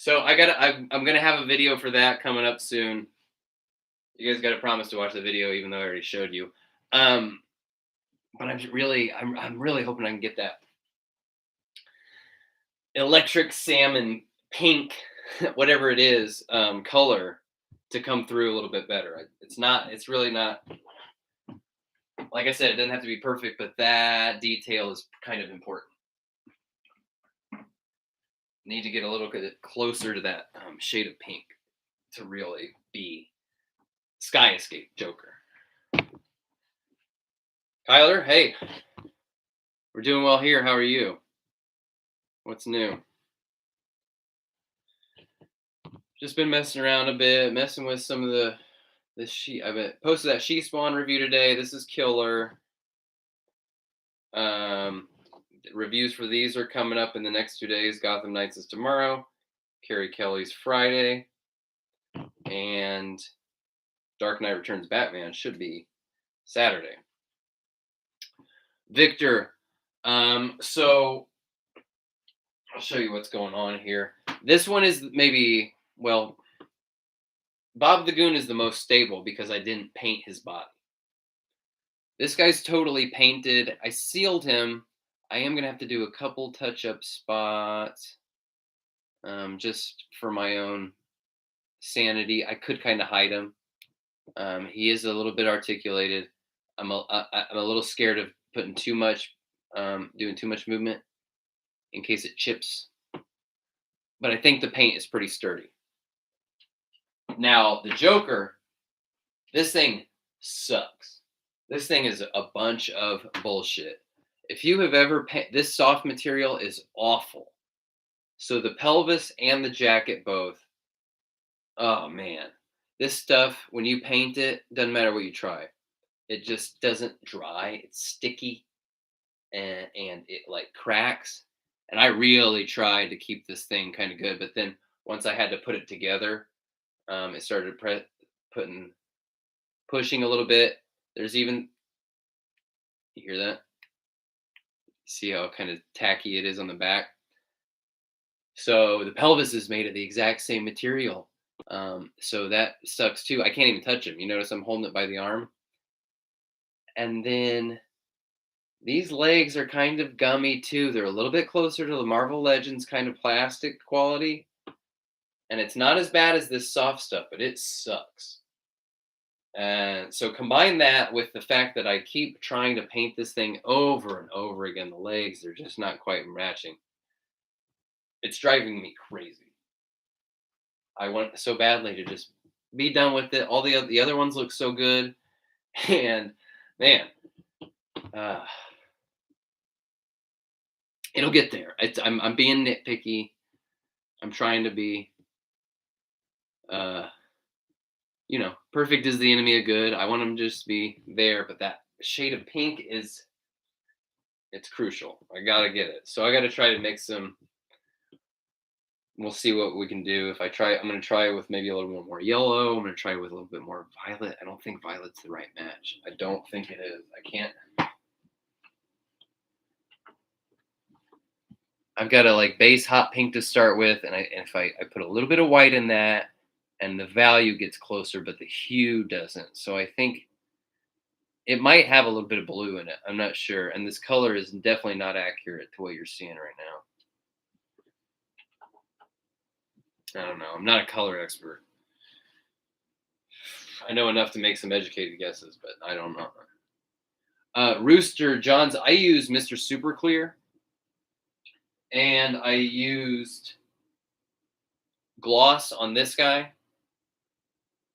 I'm gonna have a video for that coming up soon. You guys got to promise to watch the video, even though I already showed you. But I'm really hoping I can get that electric salmon pink, whatever it is, color to come through a little bit better. It's really not, like I said, it doesn't have to be perfect, but that detail is kind of important. Need to get a little bit closer to that shade of pink to really be Sky Escape Joker. Kyler, hey, we're doing well here. How are you? What's new? Just been messing around a bit, messing with some of the sheet. I posted that She Spawn review today. This is killer. Reviews for these are coming up in the next 2 days. Gotham Knights is tomorrow. Carrie Kelly's Friday. And Dark Knight Returns Batman should be Saturday. Victor, so I'll show you what's going on here. This one is maybe, well, Bob the Goon is the most stable because I didn't paint his body. This guy's totally painted. I sealed him. I am going to have to do a couple touch-up spots just for my own sanity. I could kind of hide him. He is a little bit articulated. I'm a little scared of putting too much, doing too much movement in case it chips. But I think the paint is pretty sturdy. Now, the Joker, this thing sucks. This thing is a bunch of bullshit. If you have ever this soft material is awful. So the pelvis and the jacket both. Oh man, this stuff when you paint it doesn't matter what you try. It just doesn't dry. It's sticky, and it like cracks. And I really tried to keep this thing kind of good, but then once I had to put it together, it started pushing a little bit. There's even, you hear that? See how kind of tacky it is on the back. So the pelvis is made of the exact same material. So that sucks too. I can't even touch him. You notice I'm holding it by the arm. And then these legs are kind of gummy too. They're a little bit closer to the Marvel Legends kind of plastic quality. And it's not as bad as this soft stuff, but it sucks. And so combine that with the fact that I keep trying to paint this thing over and over again. The legs, they're just not quite matching. It's driving me crazy. I want so badly to just be done with it. All the other ones look so good. And man, it'll get there. I'm being nitpicky. I'm trying to be perfect is the enemy of good. I want them to just be there, but that shade of pink it's crucial. I gotta get it. So I gotta try to mix them. We'll see what we can do. I'm gonna try it with maybe a little bit more yellow. I'm gonna try it with a little bit more violet. I don't think violet's the right match. I don't think it is. I can't. I've got a like base hot pink to start with, and if I put a little bit of white in that, and the value gets closer, but the hue doesn't. So I think it might have a little bit of blue in it. I'm not sure. And this color is definitely not accurate to what you're seeing right now. I don't know. I'm not a color expert. I know enough to make some educated guesses, but I don't know. Rooster Johns, I use Mr. Super Clear. And I used gloss on this guy,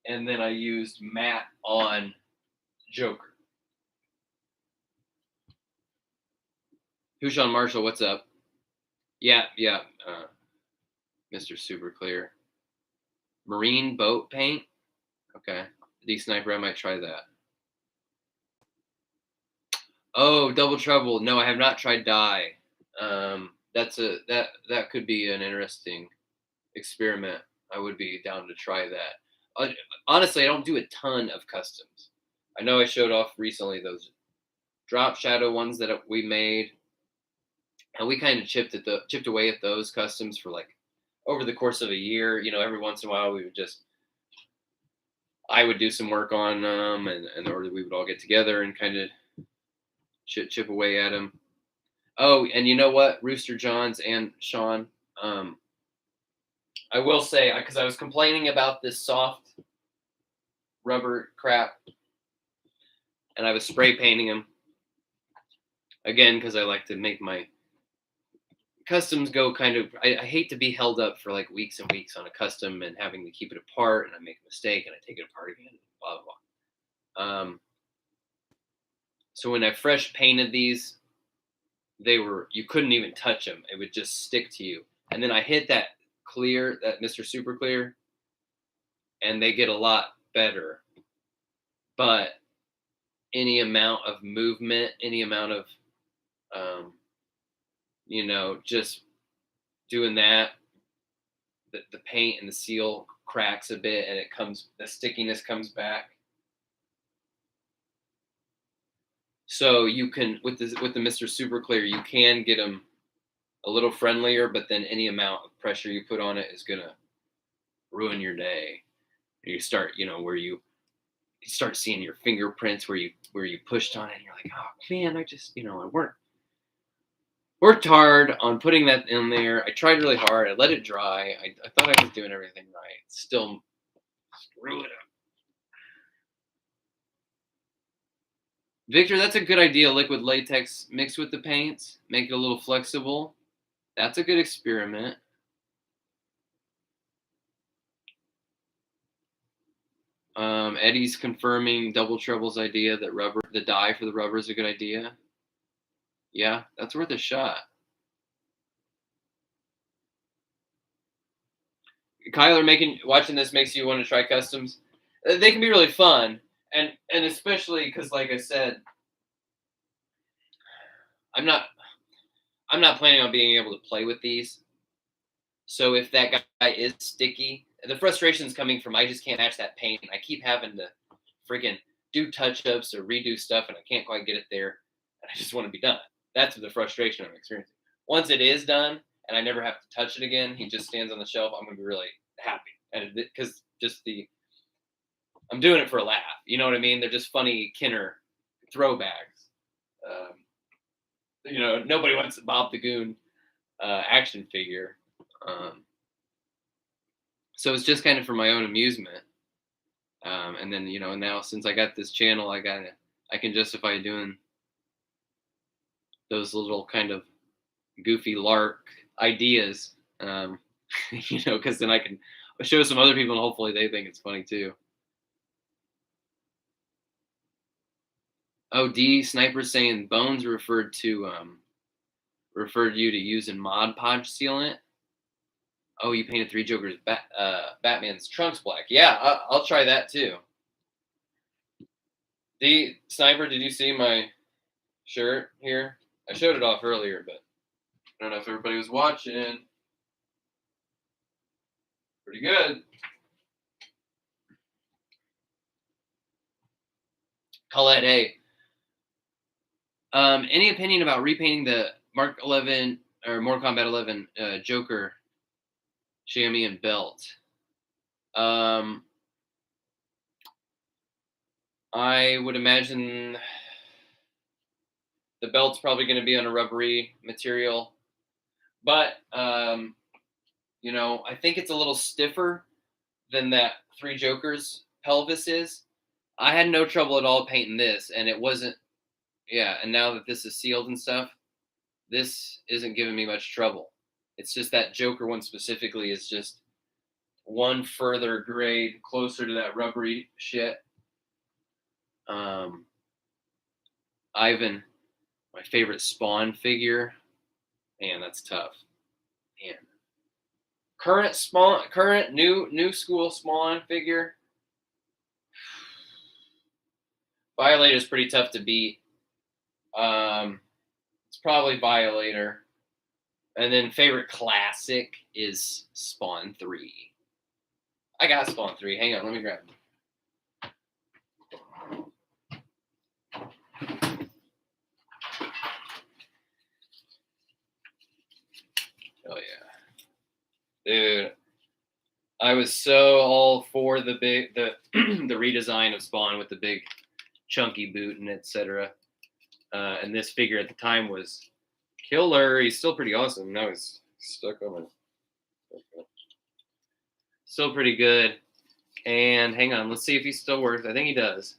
and then I used matte on Joker. Hushan Marshall, what's up? Yeah, Mr. Super Clear. Marine boat paint. Okay, D Sniper, I might try that. Oh, Double Trouble. No, I have not tried dye. That could be an interesting experiment. I would be down to try that. Honestly, I don't do a ton of customs. I know I showed off recently those drop shadow ones that we made, and we kind of chipped away at those customs for like over the course of a year. Every once in a while I would do some work on them, or we would all get together and kind of chip away at them. Oh, and you know what, Rooster Johns and Sean, I will say, because I was complaining about this soft rubber crap, and I was spray painting them again because I like to make my customs go kind of. I hate to be held up for like weeks and weeks on a custom and having to keep it apart, and I make a mistake and I take it apart again. Blah blah. So when I fresh painted these, you couldn't even touch them; it would just stick to you. And then I hit that Mr. Super Clear, and they get a lot better. But any amount of movement, any amount of, just doing that, the paint and the seal cracks a bit, and the stickiness comes back. So you can, with the Mr. Super Clear, you can get them a little friendlier, but then any amount of pressure you put on it is gonna ruin your day. You start, where you start seeing your fingerprints where you pushed on it, and you're like, oh man, I just, I worked hard on putting that in there. I tried really hard. I let it dry. I thought I was doing everything right. Still screw it up. Victor, that's a good idea. Liquid latex mixed with the paints, make it a little flexible. That's a good experiment. Eddie's confirming Double Trouble's idea that the dye for the rubber is a good idea. Yeah, that's worth a shot. Kyler, watching this makes you want to try customs. They can be really fun, and especially because, like I said, I'm not planning on being able to play with these. So if that guy is sticky, the frustration is coming from I just can't match that paint. I keep having to freaking do touch-ups or redo stuff, and I can't quite get it there. And I just want to be done. That's the frustration I'm experiencing. Once it is done, and I never have to touch it again, he just stands on the shelf, I'm going to be really happy. And because I'm doing it for a laugh. You know what I mean? They're just funny Kenner throwbacks. Nobody wants a Bob the Goon action figure. So it's just kind of for my own amusement. And then, now since I got this channel, I can justify doing those little kind of goofy lark ideas, because then I can show some other people and hopefully they think it's funny too. Oh, D Sniper saying Bones referred you to using Mod Podge sealant. Oh, you painted 3 Jokers Batman's trunks black. Yeah, I'll try that too. D Sniper, did you see my shirt here? I showed it off earlier, but I don't know if everybody was watching. Pretty good. Colette, hey. Any opinion about repainting the Mark 11 or Mortal Kombat 11 Joker chamois and belt? I would imagine the belt's probably going to be on a rubbery material, but I think it's a little stiffer than that 3 Jokers pelvis is. I had no trouble at all painting this, and it wasn't. Yeah, and now that this is sealed and stuff, this isn't giving me much trouble. It's just that Joker one specifically is just one further grade closer to that rubbery shit. Ivan, my favorite Spawn figure. Man, that's tough. Man. Current new school Spawn figure. Violator is pretty tough to beat. It's probably Violator. And then favorite classic is Spawn 3. I got Spawn 3. Hang on, let me grab it. Oh yeah. Dude, I was so all for the the redesign of Spawn with the big chunky boot and etc. And this figure at the time was killer. He's still pretty awesome. Now he's stuck on it. Still pretty good. And hang on, let's see if he still works. I think he does.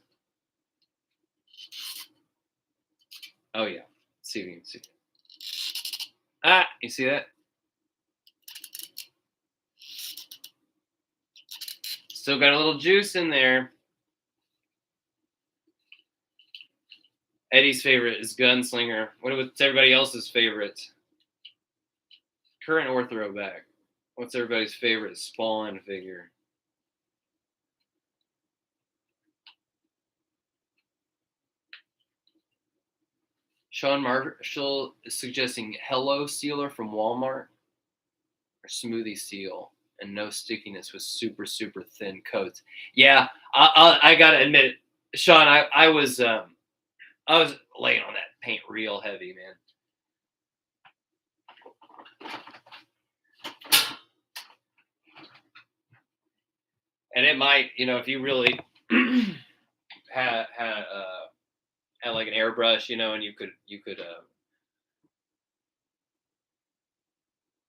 Oh yeah. Let's see if you can see. Ah, you see that? Still got a little juice in there. Eddie's favorite is Gunslinger. What's everybody else's favorite? Current or throwback? What's everybody's favorite Spawn figure? Sean Marshall is suggesting Hello Sealer from Walmart or Smoothie Seal and no stickiness with super thin coats. Yeah, I gotta admit, Sean, I was laying on that paint real heavy, man. And it might, if you really had like an airbrush, and you could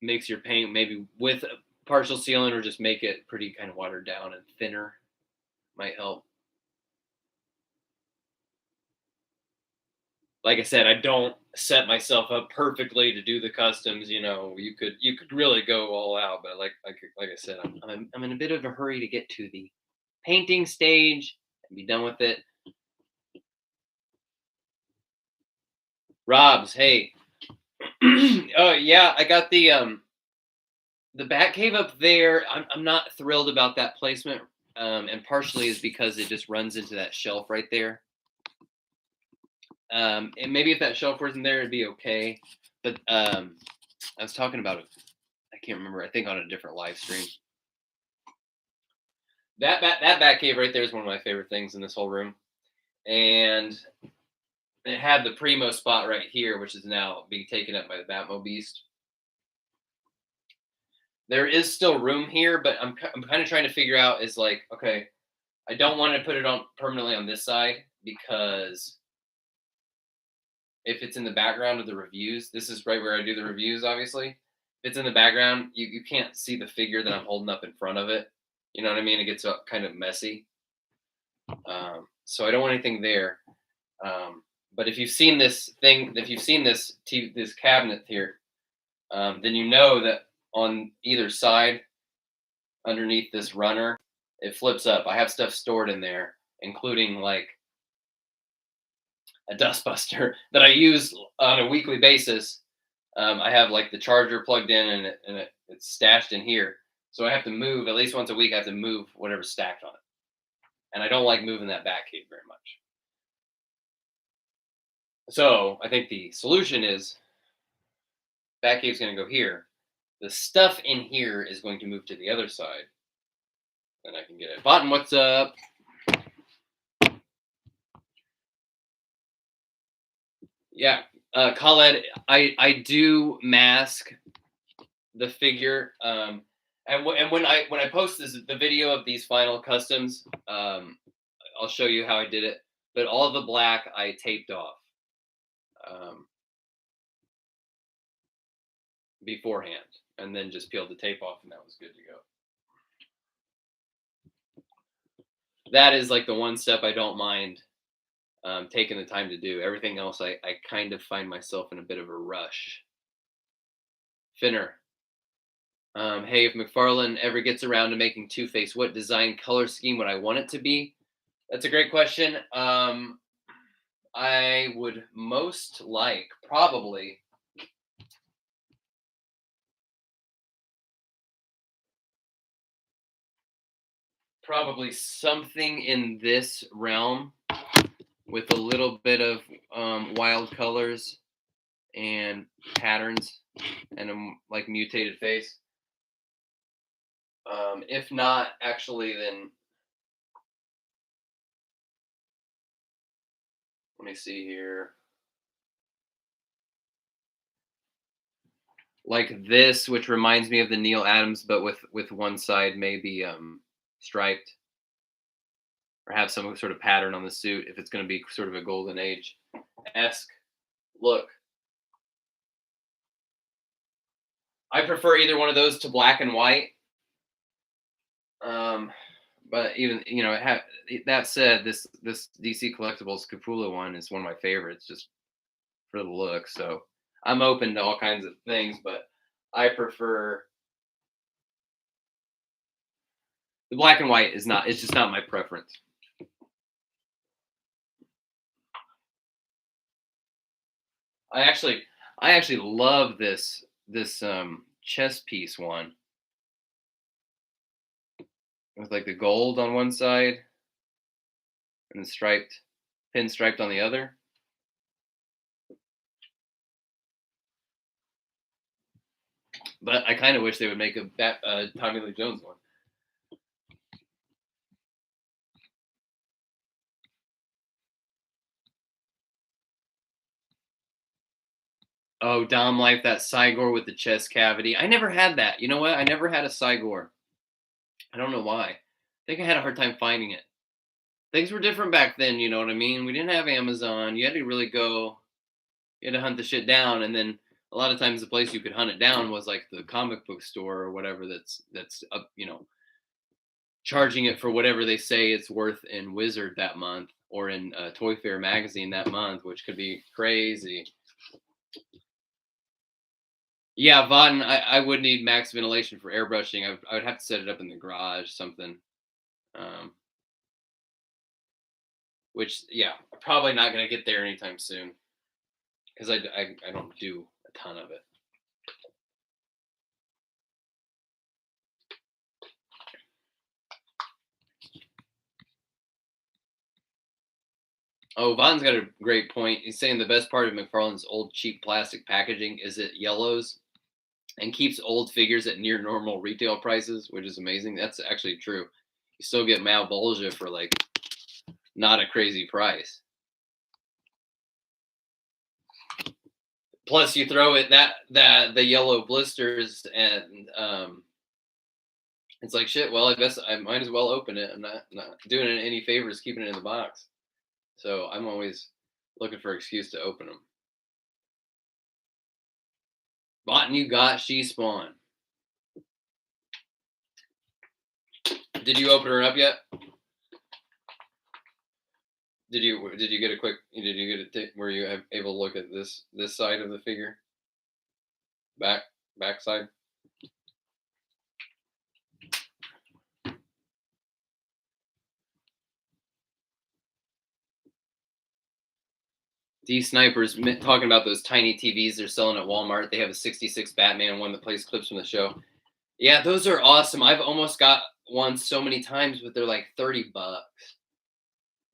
mix your paint maybe with a partial sealant or just make it pretty kind of watered down and thinner, might help. Like I said, I don't set myself up perfectly to do the customs. You could really go all out, but like I said, I'm in a bit of a hurry to get to the painting stage and be done with it. Rob's, hey. Oh yeah, I got the Batcave up there. I'm not thrilled about that placement, and partially is because it just runs into that shelf right there. And maybe if that shelf wasn't there, it'd be okay. But I was talking about it. I can't remember. I think on a different live stream. That Batcave right there is one of my favorite things in this whole room, and it had the primo spot right here, which is now being taken up by the Batmo Beast. There is still room here, but I'm kind of trying to figure out is like, okay, I don't want to put it on permanently on this side because if it's in the background of the reviews, this is right where I do the reviews, obviously. If it's in the background, you can't see the figure that I'm holding up in front of it. You know what I mean? It gets kind of messy. So I don't want anything there. But if you've seen this thing, if you've seen this cabinet here, then you know that on either side, underneath this runner, it flips up. I have stuff stored in there, including like a dustbuster that I use on a weekly basis. I have like the charger plugged in and it's stashed in here. So I have to move at least once a week. I have to move whatever's stacked on it. And I don't like moving that Batcave very much. So I think the solution is Batcave's going to go here. The stuff in here is going to move to the other side. And I can get it. Bottom, what's up? Yeah, Khaled, I do mask the figure. And when I post the video of these final customs, I'll show you how I did it. But all of the black I taped off beforehand, and then just peeled the tape off, and that was good to go. That is like the one step I don't mind taking the time to do. Everything else, I kind of find myself in a bit of a rush. Finner, Hey, if McFarlane ever gets around to making Two-Face, what design color scheme would I want it to be? That's a great question. I would most like probably something in this realm with a little bit of wild colors and patterns and a like mutated face. If not, actually, then let me see here. Like this, which reminds me of the Neil Adams, but with one side maybe striped, or have some sort of pattern on the suit if it's going to be sort of a golden age esque look. I prefer either one of those to black and white. Um, but even that said, this DC Collectibles Capula one is one of my favorites, just for the look. So I'm open to all kinds of things, but I prefer the black and white. Is not. It's just not my preference. I actually, I actually love this chess piece one with like the gold on one side and the striped pinstriped on the other. But I kind of wish they would make a Tommy Lee Jones one. Oh, Dom Life, that Cygor with the chest cavity. I never had that. You know what? I never had a Cygor. I don't know why. I think I had a hard time finding it. Things were different back then, you know what I mean? We didn't have Amazon. You had to really go, you had to hunt the shit down. And then a lot of times the place you could hunt it down was like the comic book store or whatever that's up, charging it for whatever they say it's worth in Wizard that month or in Toy Fair magazine that month, which could be crazy. Yeah, Vaden, I would need max ventilation for airbrushing. I would have to set it up in the garage, something. Um, which, yeah, probably not going to get there anytime soon because I don't do a ton of it. Oh, Vaughn's got a great point. He's saying the best part of McFarlane's old cheap plastic packaging is it yellows and keeps old figures at near normal retail prices, which is amazing. That's actually true. You still get Malbolgia for like not a crazy price. Plus, you throw it that the yellow blisters, and it's like shit. Well, I guess I might as well open it. I'm not doing it any favors keeping it in the box. So I'm always looking for an excuse to open them. Bought and you got she spawn. Did you open her up yet? Did you get a quick? Did you get it? Were you able to look at this side of the figure? Back side. D Snipers talking about those tiny TVs they're selling at Walmart. They have a 66 Batman one that plays clips from the show. Yeah, those are awesome. I've almost got one so many times, but they're like $30.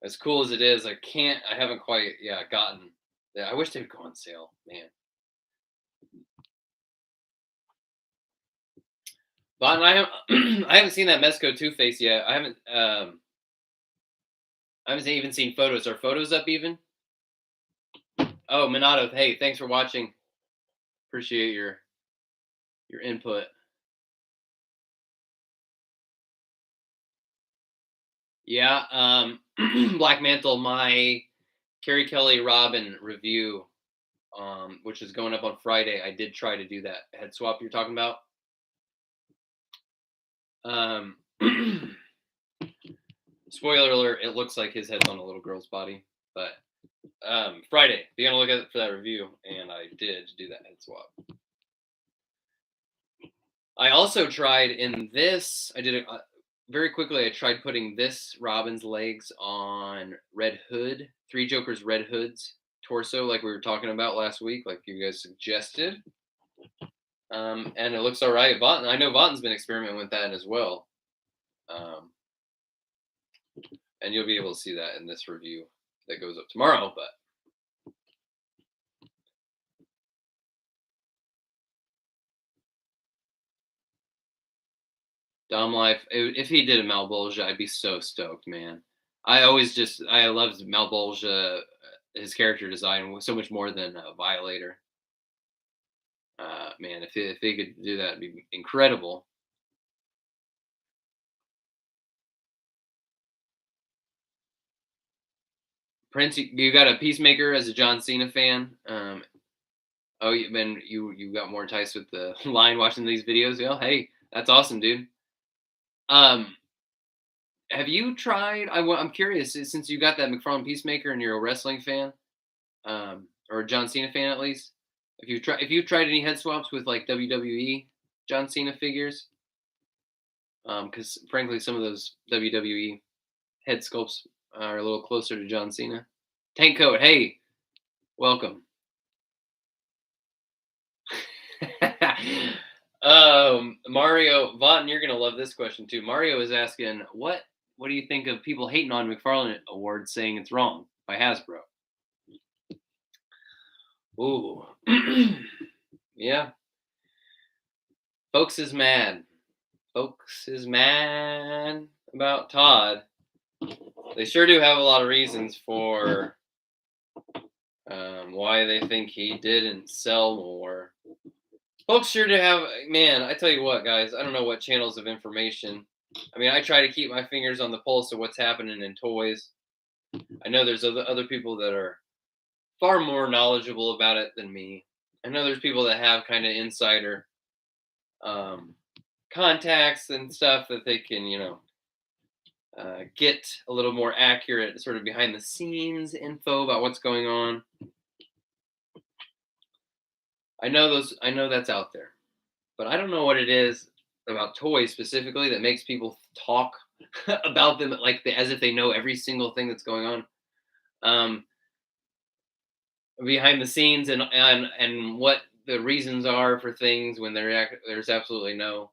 As cool as it is, I haven't quite, gotten. Yeah, I wish they'd go on sale, man. But I have, I haven't seen that Mezco Two Face yet. I haven't even seen photos. Are photos up even? Oh, Minato, hey, thanks for watching. Appreciate your input. Yeah, Black Mantle, my Carrie Kelly Robin review, which is going up on Friday. I did try to do that head swap you're talking about. Spoiler alert, it looks like his head's on a little girl's body, but Friday, be on the lookout for that review, and I did do that head swap. I also tried in this. I did it very quickly. I tried putting this Robin's legs on Red Hood, Three Jokers Red Hood's torso, like we were talking about last week, like you guys suggested. And it looks all right. Vaughn, I know Vaughton's been experimenting with that as well. And you'll be able to see that in this review that goes up tomorrow. But Dom Life, if he did a Malbolgia, I'd be so stoked, man. I loved Malbolgia, his character design was so much more than Violator. Man, if they could do that, it'd be incredible. Prince, you got a Peacemaker as a John Cena fan. Oh, you got more ties with the line watching these videos. Yeah, hey, that's awesome, dude. Have you tried? I'm curious since you got that McFarlane Peacemaker and you're a wrestling fan, or a John Cena fan at least. If you tried any head swaps with like WWE John Cena figures, because frankly some of those WWE head sculpts are a little closer to John Cena. Tank Coat, hey, welcome. Mario Vaughn, you're gonna love this question too. Mario is asking, what do you think of people hating on McFarlane Awards, saying it's wrong by Hasbro? Ooh, yeah. Folks is mad. Folks is mad about Todd. They sure do have a lot of reasons for why they think he didn't sell more. Folks sure do have, man, I tell you what, guys, I don't know what channels of information. I mean, I try to keep my fingers on the pulse of what's happening in toys. I know there's other people that are far more knowledgeable about it than me. I know there's people that have kind of insider contacts and stuff that they can, get a little more accurate, sort of behind the scenes info about what's going on. I know that's out there, but I don't know what it is about toys specifically that makes people talk about them as if they know every single thing that's going on behind the scenes, and what the reasons are for things when there's absolutely no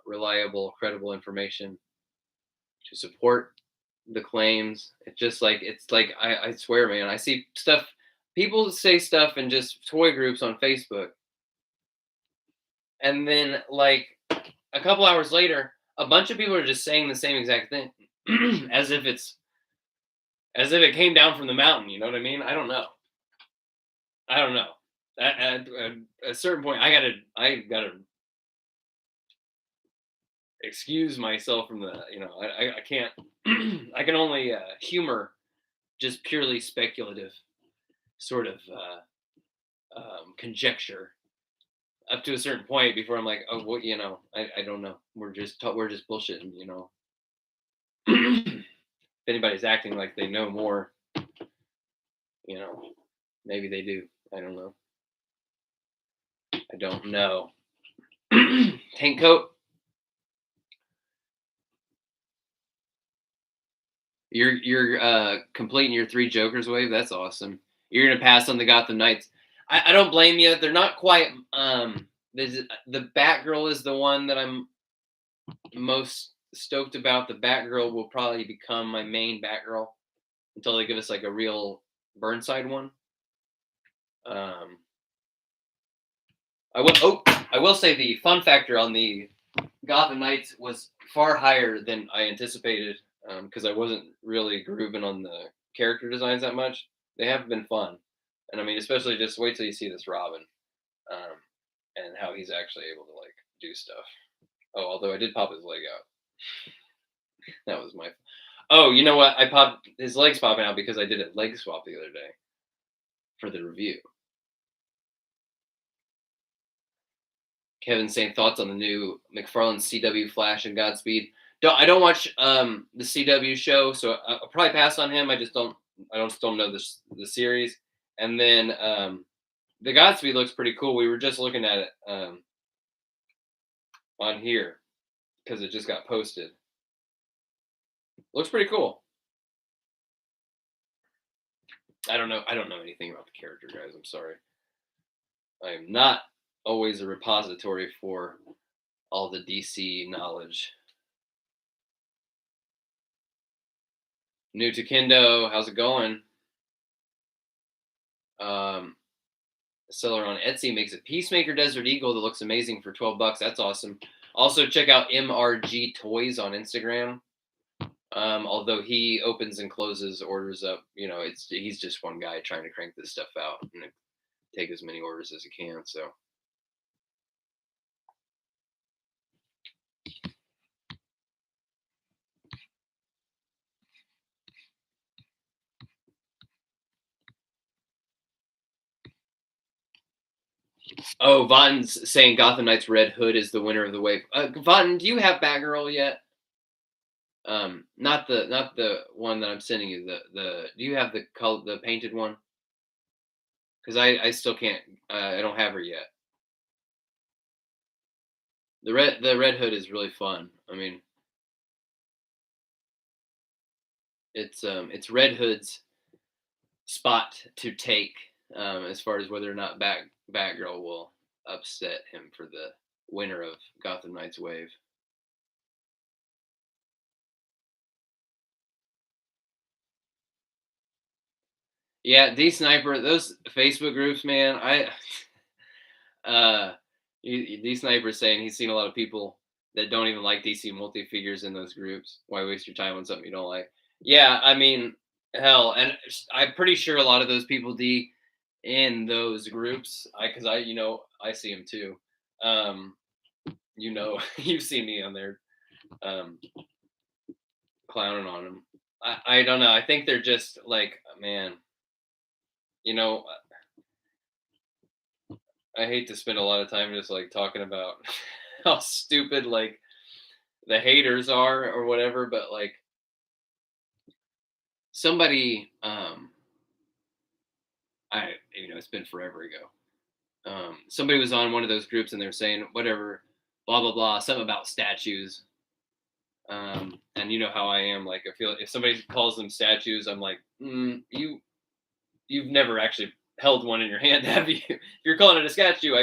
reliable, credible information to support the claims. I swear, man, I see stuff. People say stuff in just toy groups on Facebook, and then like a couple hours later, a bunch of people are just saying the same exact thing, as if it came down from the mountain. You know what I mean? I don't know. At a certain point, I gotta excuse myself from the. I can't. I can only humor just purely speculative sort of conjecture up to a certain point before I'm like, oh, well, I don't know. We're just bullshitting, if anybody's acting like they know more, maybe they do. I don't know. Tank Coat, you're completing your Three Jokers wave. That's awesome. You're gonna pass on the Gotham Knights. I don't blame you. They're not quite. The Batgirl is the one that I'm most stoked about. The Batgirl will probably become my main Batgirl until they give us like a real Burnside one. I will say the fun factor on the Gotham Knights was far higher than I anticipated, because I wasn't really grooving on the character designs that much. They have been fun, and I mean, especially just wait till you see this Robin, and how he's actually able to like do stuff. Oh, although I did pop his leg out. That was my. Oh, you know what? I popped his legs popping out because I did a leg swap the other day for the review. Kevin saying thoughts on the new McFarlane CW Flash and Godspeed. I don't watch the CW show, so I'll probably pass on him. I don't know the series. And then the Godspeed looks pretty cool. We were just looking at it on here because it just got posted. Looks pretty cool. I don't know anything about the character, guys. I'm sorry. I am not always a repository for all the DC knowledge. New to Kendo, how's it going? Seller on Etsy makes a Peacemaker Desert Eagle that looks amazing for $12. That's awesome. Also, check out MRG Toys on Instagram. Although he opens and closes orders up, he's just one guy trying to crank this stuff out and take as many orders as he can. So. Oh, Vaughn's saying Gotham Knights Red Hood is the winner of the wave. Vaughn, do you have Batgirl yet? Not the one that I'm sending you. Do you have the painted one? Because I still can't. I don't have her yet. The Red Hood is really fun. I mean, it's Red Hood's spot to take as far as whether or not Batgirl will upset him for the winner of Gotham Knights Wave. Yeah, D Sniper, those Facebook groups, man. D Sniper saying he's seen a lot of people that don't even like DC multi-figures in those groups. Why waste your time on something you don't like? Yeah, I mean, hell, and I'm pretty sure a lot of those people in those groups, because I see them too. You've seen me on there, clowning on them. I don't know. I think they're just like, man, I hate to spend a lot of time just like talking about how stupid like the haters are or whatever, but like somebody, it's been forever ago. Somebody was on one of those groups and they're saying whatever, blah blah blah, something about statues. And you know how I am. Like, I feel if somebody calls them statues, I'm like, you've never actually held one in your hand, have you? If you're calling it a statue,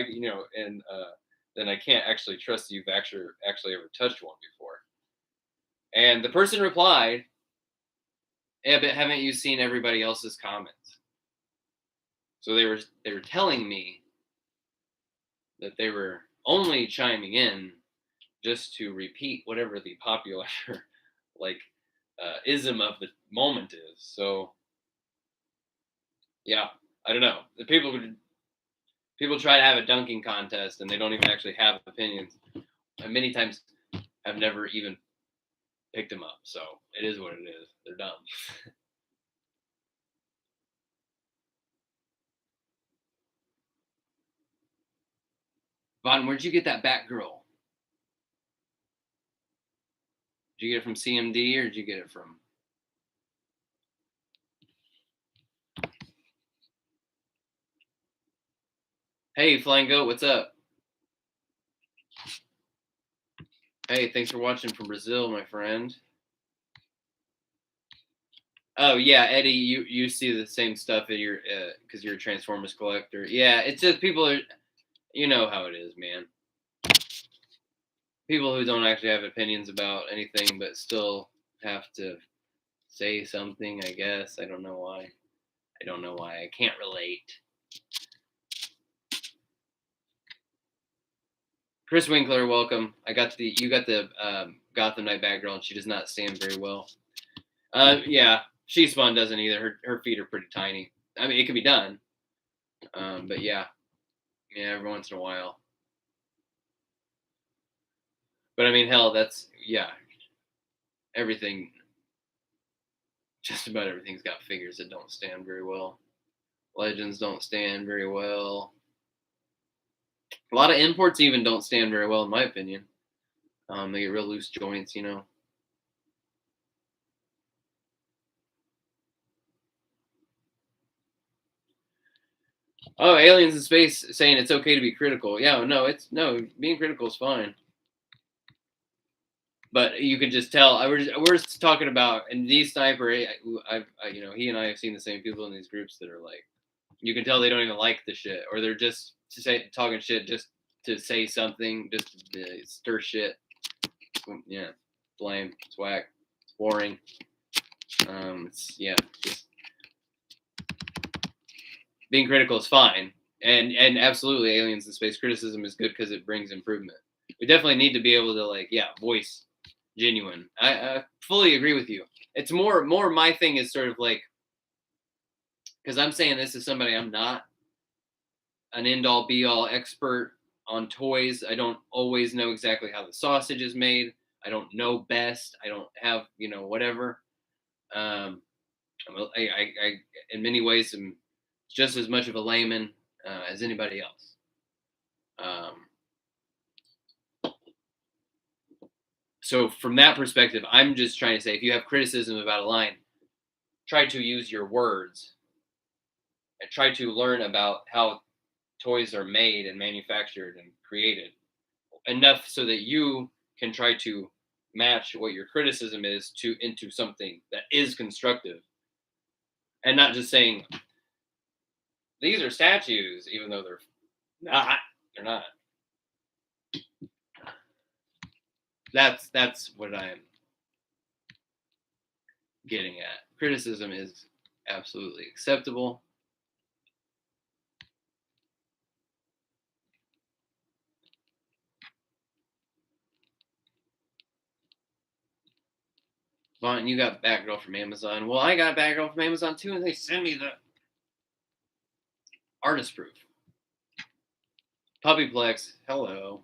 then I can't actually trust you've actually ever touched one before. And the person replied, "Yeah, but haven't you seen everybody else's comments?" So they were telling me that they were only chiming in just to repeat whatever the popular like ism of the moment is. So yeah, I don't know. The people try to have a dunking contest and they don't even actually have opinions. And many times I've never even picked them up. So it is what it is. They're dumb. Vaughn, where'd you get that Batgirl? Did you get it from CMD or did you get it from? Hey, Flying Goat, what's up? Hey, thanks for watching from Brazil, my friend. Oh yeah, Eddie, you see the same stuff in your because you're a Transformers collector. Yeah, it's just people are, you know how it is, man. People who don't actually have opinions about anything, but still have to say something. I guess I don't know why. I can't relate. Chris Winkler, welcome. You got the Gotham Knight Batgirl, and she does not stand very well. Yeah, She Spawn doesn't either. Her feet are pretty tiny. I mean, it can be done, but yeah, every once in a while. But I mean, hell, everything. Just about everything's got figures that don't stand very well. Legends don't stand very well. A lot of imports even don't stand very well, in my opinion. They get real loose joints, Oh, Aliens in Space saying it's okay to be critical. Yeah, no, being critical is fine. but you can just tell. We're just talking about, and D Sniper. He and I have seen the same people in these groups that are like, you can tell they don't even like the shit, or they're just talking shit just to say something, just to stir shit. Yeah, lame. It's whack. It's boring. Just being critical is fine, and absolutely, aliens in space criticism is good because it brings improvement. We definitely need to be able to voice genuine. I fully agree with you. It's more my thing is sort of like, because I'm saying this as somebody, I'm not an end all be all expert on toys. I don't always know exactly how the sausage is made. I don't know best. I don't have whatever. Um, I in many ways am just as much of a layman as anybody else. So from that perspective, I'm just trying to say, if you have criticism about a line, try to use your words and try to learn about how toys are made and manufactured and created enough so that you can try to match what your criticism is into something that is constructive, and not just saying these are statues even though they're not. That's what I'm getting at. Criticism is absolutely acceptable. Vaughn, you got Batgirl from Amazon. Well, I got Batgirl from Amazon too, and they sent me the artist proof. Puppyplex, hello.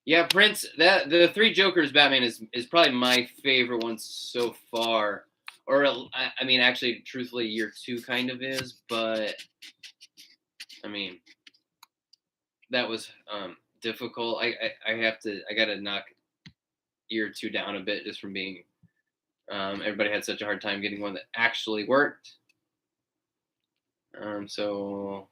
Yeah, Prince. That the Three Jokers Batman is probably my favorite one so far. Or I mean, actually, truthfully, year 2 kind of is, but I mean, that was difficult. I gotta knock year 2 down a bit just from being. Everybody had such a hard time getting one that actually worked. So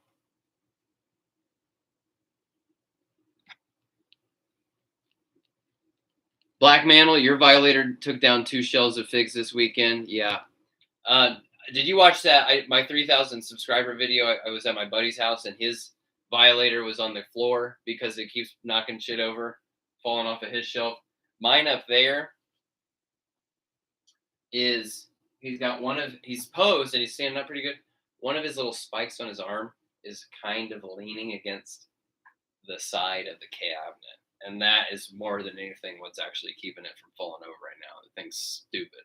Black Mantle, your Violator took down 2 shelves of figs this weekend. Yeah. Did you watch that? My 3,000 subscriber video. I was at my buddy's house and his Violator was on the floor because it keeps knocking shit over, falling off of his shelf. Mine up there is he's posed and he's standing up pretty good. One of his little spikes on his arm is kind of leaning against the side of the cabinet. And that is more than anything what's actually keeping it from falling over right now. The thing's stupid.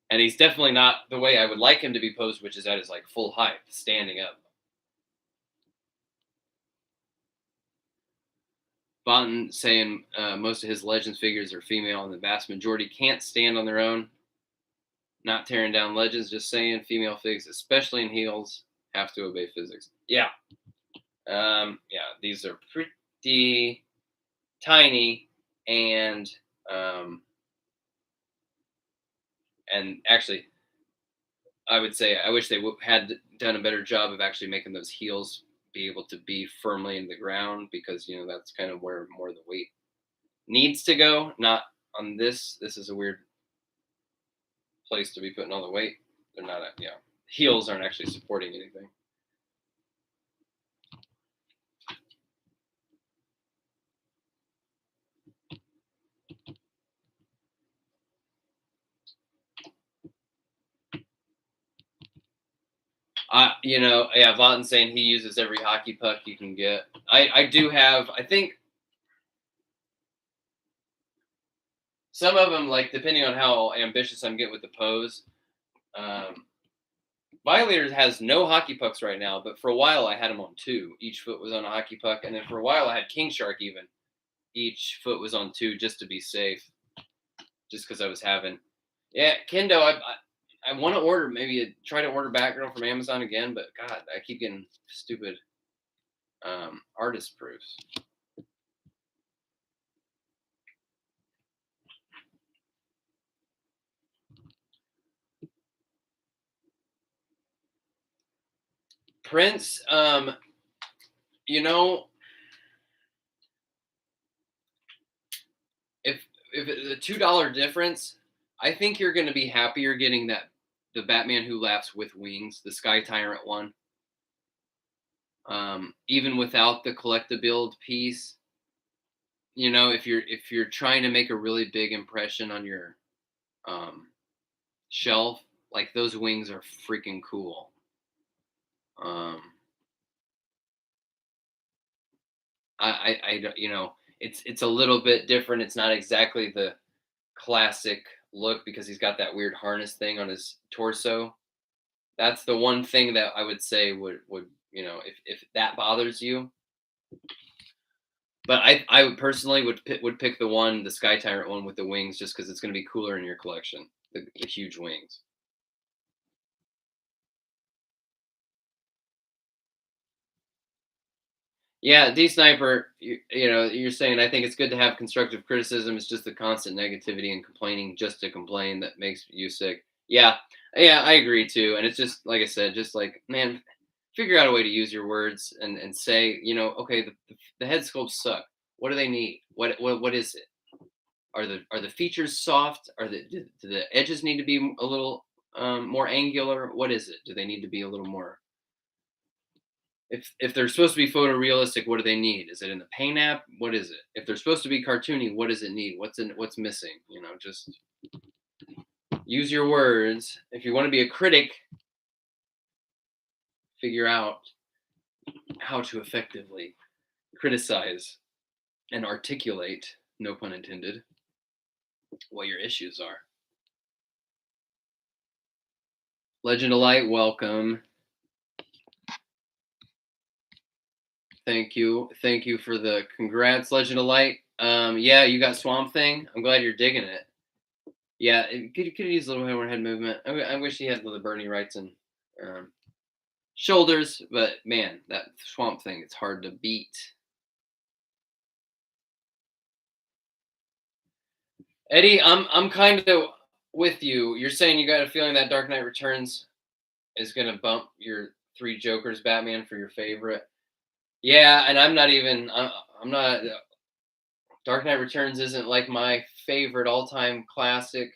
And he's definitely not the way I would like him to be posed, which is at his full height, standing up. Bonton saying most of his Legends figures are female, and the vast majority can't stand on their own. Not tearing down Legends, just saying female figs, especially in heels, have to obey physics. Yeah. These are pretty tiny, and actually, I would say I wish they had done a better job of actually making those heels be able to be firmly in the ground, because that's kind of where more of the weight needs to go. Not on this. This is a weird place to be putting all the weight. They're not. Heels aren't actually supporting anything. Vaughton saying he uses every hockey puck you can get. I do have, I think, some of them, depending on how ambitious I'm getting with the pose. Violators has no hockey pucks right now, but for a while I had them on 2. Each foot was on a hockey puck, and then for a while I had King Shark even. Each foot was on 2 just to be safe, just because I was having. Yeah, Kendo, I want to try to order Batgirl from Amazon again, but God, I keep getting stupid artist proofs. Prince, if it's a $2 difference, I think you're going to be happier getting that the Batman Who Laughs with Wings, the Sky Tyrant one. Even without the collectible piece, you know, if you're trying to make a really big impression on your um, shelf, like those wings are freaking cool. Um, I don't, you know, it's a little bit different. It's not exactly the classic look because he's got that weird harness thing on his torso. That's the one thing that I would say would you know, if that bothers you. But I would personally would pick the Sky Tyrant one with the wings, just because it's going to be cooler in your collection. The huge wings. Yeah, D Sniper, you know, you're saying I think it's good to have constructive criticism. It's just the constant negativity and complaining just to complain that makes you sick. Yeah, yeah, I agree too. And it's just like I said, just like man, figure out a way to use your words and say, you know, okay, the head sculpts suck. What do they need? What is it? Are the features soft? Do the edges need to be a little more angular? What is it? Do they need to be a little more if they're supposed to be photorealistic, what do they need? Is it in the paint app? What is it? If they're supposed to be cartoony, what does it need? What's missing? You know, just use your words. If you want to be a critic, figure out how to effectively criticize and articulate, no pun intended, what your issues are. Legend of Light, welcome. Thank you. Thank you for the congrats, Legend of Light. Yeah, you got Swamp Thing. I'm glad you're digging it. Yeah, it could use a little bit more head movement. I wish he had the Bernie Wrightson shoulders, but man, that Swamp Thing, it's hard to beat. Eddie, I'm kind of with you. You're saying you got a feeling that Dark Knight Returns is going to bump your three Jokers Batman for your favorite. Yeah, and I'm not even. I'm not. Dark Knight Returns isn't like my favorite all-time classic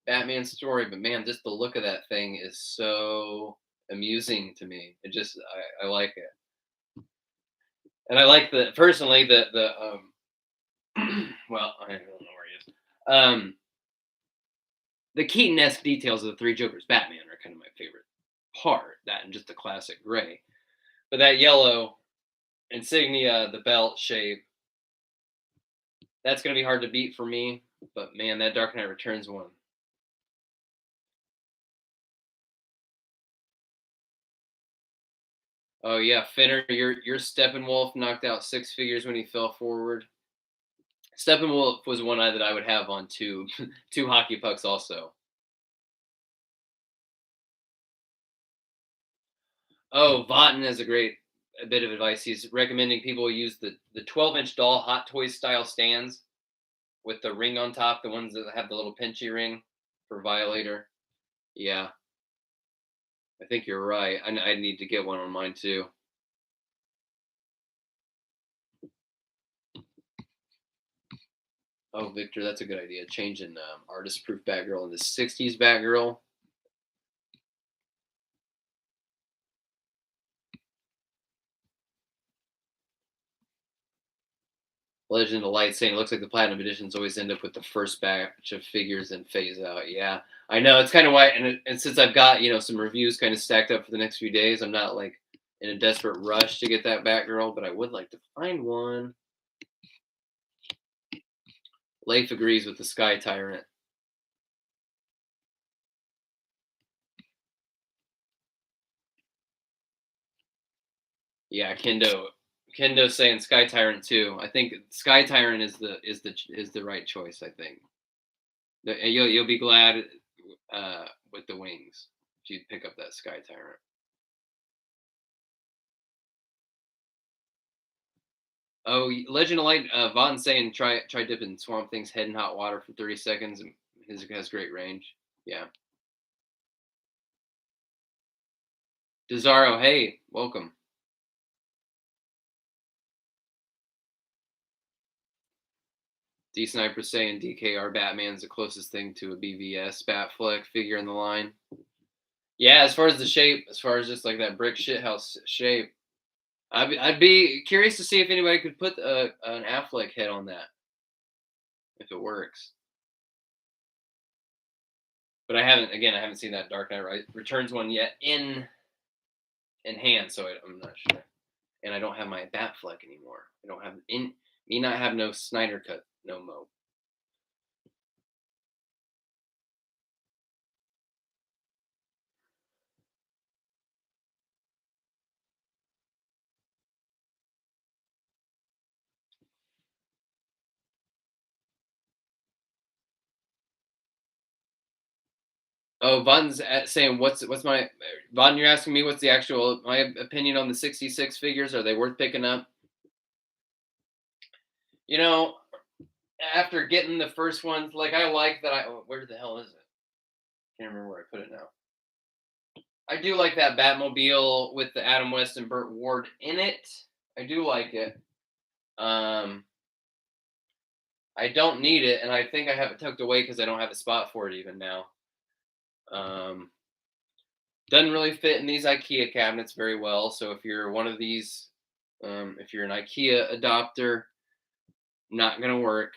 Batman story, but man, just the look of that thing is so amusing to me. It just I like it, and I like the personally well I don't know where he is. The Keaton-esque details of the Three Jokers Batman are kind of my favorite part. That and just the classic gray, but that yellow insignia, the belt shape, that's gonna be hard to beat for me. But man, that Dark Knight Returns one. Oh yeah, Finner, your Steppenwolf knocked out six figures when he fell forward. Steppenwolf was one that I would have on two two hockey pucks also. Oh, Votten has a bit of advice. He's recommending people use the 12-inch doll Hot Toys style stands with the ring on top, the ones that have the little pinchy ring for Violator. Yeah, I think you're right. I need to get one on mine too. Oh, Victor, that's a good idea. Changing artist proof Batgirl into 60s Batgirl. Legend of Light saying it looks like the Platinum Editions always end up with the first batch of figures and phase out. Yeah, I know. It's kind of why, and since I've got, you know, some reviews kind of stacked up for the next few days, I'm not like in a desperate rush to get that Batgirl, but I would like to find one. Leif agrees with the Sky Tyrant. Yeah, Kendo saying Sky Tyrant too. I think Sky Tyrant is the right choice. I think you'll be glad with the wings if you pick up that Sky Tyrant. Oh, Legend of Light, Vaughn saying try dipping Swamp Thing's head in hot water for 30 seconds. And his has great range. Yeah. Desaro, hey, welcome. D Sniper saying DKR Batman's the closest thing to a BVS Batfleck figure in the line. Yeah, as far as the shape, as far as just like that brick shithouse shape, I'd be curious to see if anybody could put an Affleck head on that if it works. But I haven't. Again, I haven't seen that Dark Knight Returns one yet in hand, so I'm not sure. And I don't have my Batfleck anymore. I don't have me not have no Snyder cut no mo. Oh, Vaughn's saying what's my Vaughn? You're asking me what's the actual my opinion on the 66 figures? Are they worth picking up? You know, after getting the first ones, like I like that. Where the hell is it? Can't remember where I put it now. I do like that Batmobile with the Adam West and Burt Ward in it. I do like it. I don't need it, and I think I have it tucked away because I don't have a spot for it even now. Doesn't really fit in these IKEA cabinets very well. So if you're one of these, if you're an IKEA adopter, not gonna work.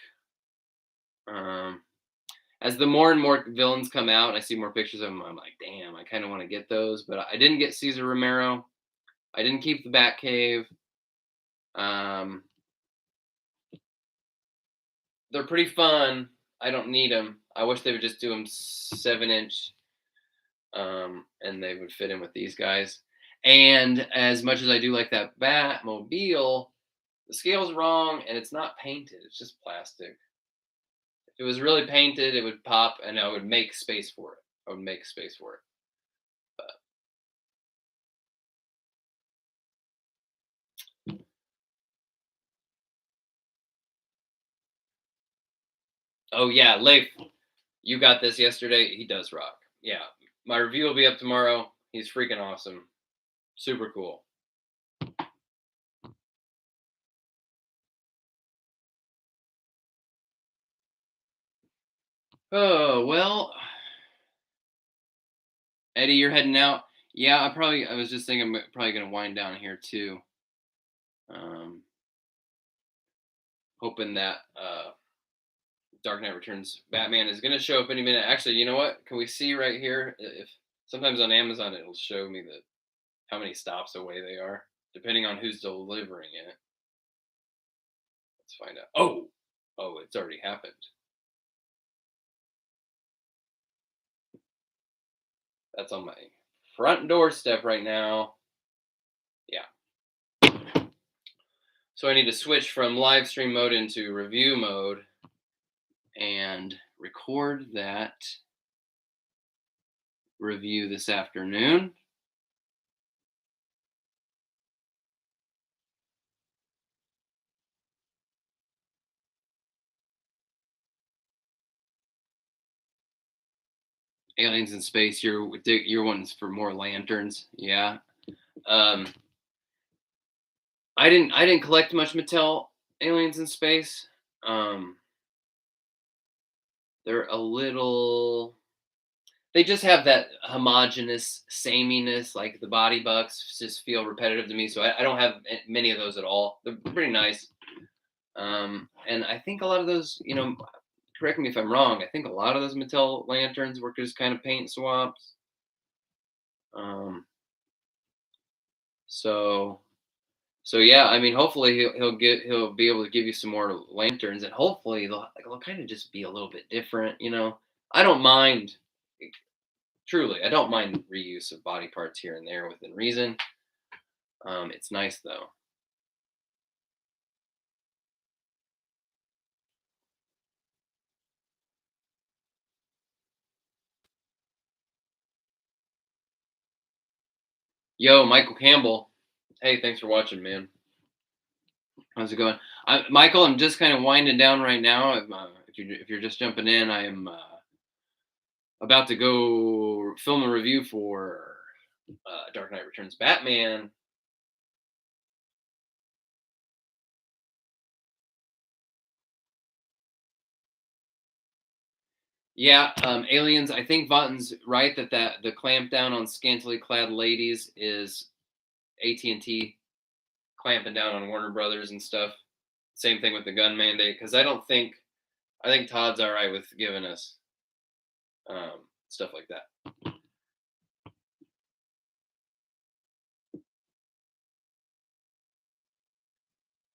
As the more and more villains come out, and I see more pictures of them, I'm like, damn, I kind of want to get those, but I didn't get Cesar Romero. I didn't keep the Batcave. They're pretty fun. I don't need them. I wish they would just do them 7-inch, and they would fit in with these guys. And as much as I do like that Batmobile, the scale's wrong, and it's not painted. It's just plastic. If it was really painted, it would pop, and I would make space for it. I would make space for it. Oh yeah, Leif, you got this yesterday. He does rock. Yeah, my review will be up tomorrow. He's freaking awesome. Super cool. Oh well, Eddie, you're heading out. Yeah, I was just thinking I'm probably gonna wind down here too. Um, hoping that Dark Knight Returns Batman is gonna show up any minute. Actually, you know what? Can we see right here? If sometimes on Amazon it'll show me how many stops away they are, depending on who's delivering it. Let's find out. Oh, it's already happened. That's on my front doorstep right now. Yeah. So I need to switch from live stream mode into review mode and record that review this afternoon. Aliens in Space, you're wanting for more lanterns. Yeah. I didn't collect much Mattel Aliens in Space. They're a little, they just have that homogenous sameness, like the body bucks just feel repetitive to me. So I don't have many of those at all. They're pretty nice. And I think a lot of those, correct me if I'm wrong, I think a lot of those Mattel lanterns were just kind of paint swaps. Um, so yeah, I mean, hopefully he'll be able to give you some more lanterns, and hopefully they'll kind of just be a little bit different. I don't mind. Truly, I don't mind reuse of body parts here and there within reason. It's nice though. Yo, Michael Campbell. Hey, thanks for watching, man. How's it going, Michael? I'm just kind of winding down right now. If you're just jumping in, I am about to go film a review for Dark Knight Returns Batman. Yeah, aliens. I think Vatten's right that the clampdown on scantily clad ladies is AT&T clamping down on Warner Brothers and stuff. Same thing with the gun mandate, because I think Todd's all right with giving us stuff like that.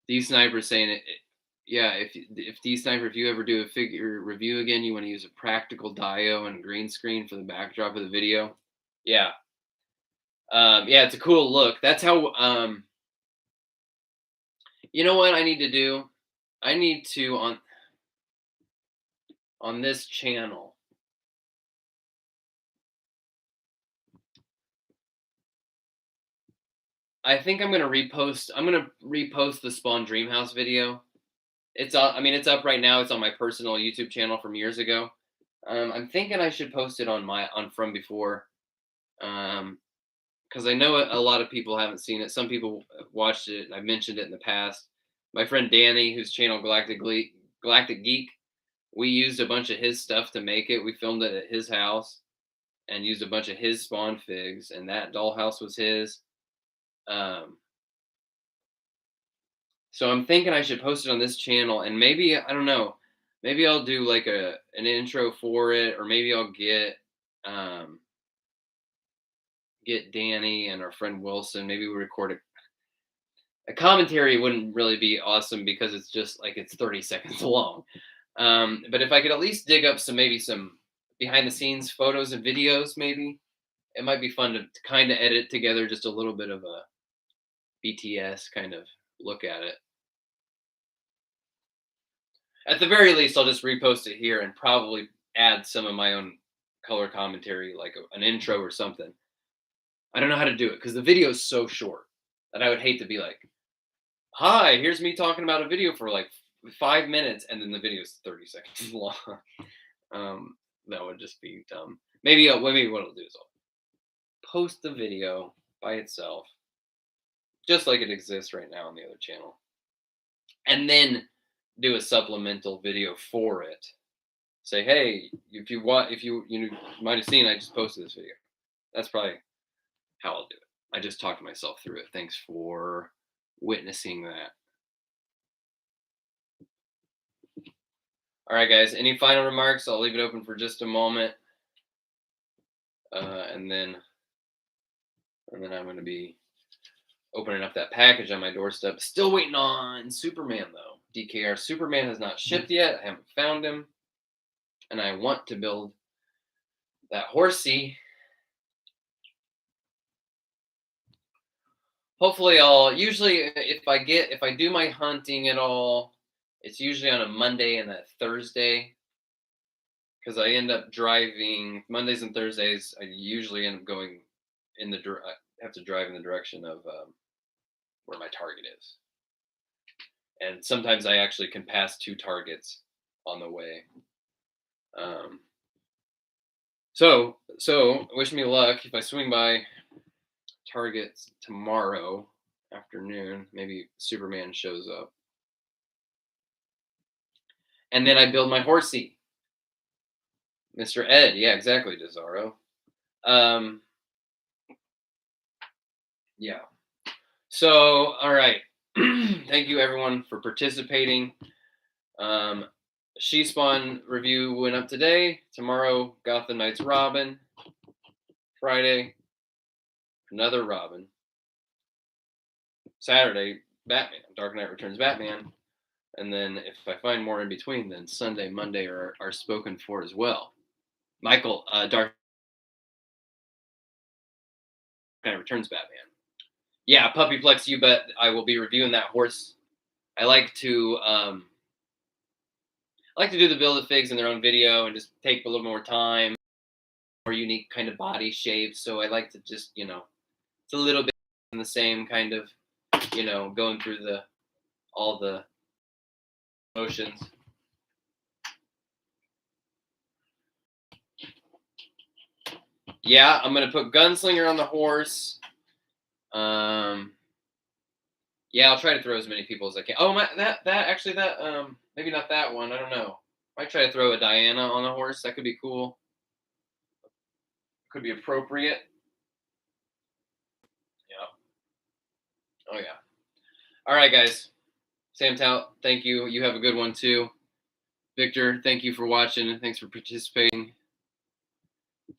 D Sniper saying it. Yeah, if D Sniper, if you ever do a figure review again, you want to use a practical dio and green screen for the backdrop of the video. Yeah, yeah, it's a cool look. That's how. You know what I need to do? I need to on this channel. I think I'm gonna repost. I'm gonna repost the Spawn Dreamhouse video. It's up. I mean, it's up right now. It's on my personal YouTube channel from years ago. I'm thinking I should post it on From Before, because I know a lot of people haven't seen it. Some people watched it. I've mentioned it in the past. My friend Danny, whose channel Galactic Geek, we used a bunch of his stuff to make it. We filmed it at his house and used a bunch of his Spawn figs, and that dollhouse was his. So I'm thinking I should post it on this channel, and maybe I don't know, maybe I'll do like an intro for it, or maybe I'll get Danny and our friend Wilson. Maybe we record a commentary. Wouldn't really be awesome because it's just like it's 30 seconds long. But if I could at least dig up some behind the scenes photos and videos, maybe it might be fun to kind of edit together just a little bit of a BTS kind of look at it. At the very least, I'll just repost it here and probably add some of my own color commentary, like an intro or something. I don't know how to do it because the video is so short that I would hate to be like, "Hi, here's me talking about a video for like 5 minutes," and then the video is 30 seconds long. That would just be dumb. Maybe what I'll do is I'll post the video by itself, just like it exists right now on the other channel, and then do a supplemental video for it. Say, hey, if you want, if you might have seen, I just posted this video. That's probably how I'll do it. I just talked myself through it. Thanks for witnessing that. All right, guys. Any final remarks? I'll leave it open for just a moment, and then I'm going to be opening up that package on my doorstep. Still waiting on Superman though. DKR Superman has not shipped yet. I haven't found him, and I want to build that horsey. Hopefully, if I do my hunting at all, it's usually on a Monday and a Thursday, because I end up driving Mondays and Thursdays. I usually end up going I have to drive in the direction of where my target is, and sometimes I actually can pass 2 targets on the way. So wish me luck if I swing by targets tomorrow afternoon. Maybe Superman shows up, and then I build my horsey, Mr. Ed. Yeah, exactly, Desaro. Yeah. So, all right. Thank you everyone for participating. She Spawn review went up today. Tomorrow, Gotham Knights Robin. Friday, another Robin. Saturday, Batman. Dark Knight Returns Batman. And then if I find more in between, then Sunday, Monday are spoken for as well. Michael, Dark Knight Returns Batman. Yeah, Puppyplex, you bet I will be reviewing that horse. I like to do the build of figs in their own video and just take a little more time, more unique kind of body shapes. So I like to just, it's a little bit in the same kind of, going through all the motions. Yeah, I'm gonna put Gunslinger on the horse. Yeah, I'll try to throw as many people as I can. Oh, maybe not that one. I don't know. Might try to throw a Diana on a horse. That could be cool. Could be appropriate. Yeah. Oh yeah. All right, guys. Sam Tout, thank you. You have a good one too. Victor, thank you for watching. Thanks for participating.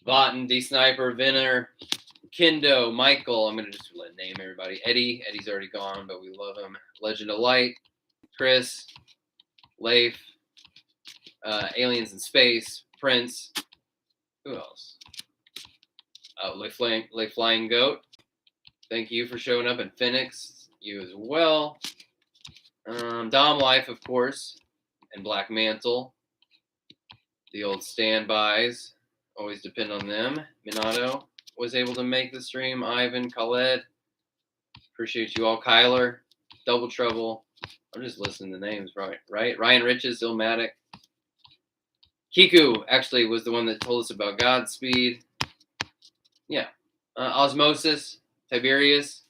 Votten, D Sniper, Vinner, Kendo, Michael. I'm gonna just name everybody. Eddie. Eddie's already gone, but we love him. Legend of Light, Chris, Leif, Aliens in Space, Prince. Who else? Flying Goat. Thank you for showing up. And Phoenix, you as well. Dom Life, of course, and Black Mantle. The old standbys. Always depend on them. Minato was able to make the stream. Ivan, Khaled. Appreciate you all. Kyler, Double Trouble. I'm just listening to names, right? Ryan Riches, Illmatic. Kiku actually was the one that told us about Godspeed. Yeah. Osmosis, Tiberius.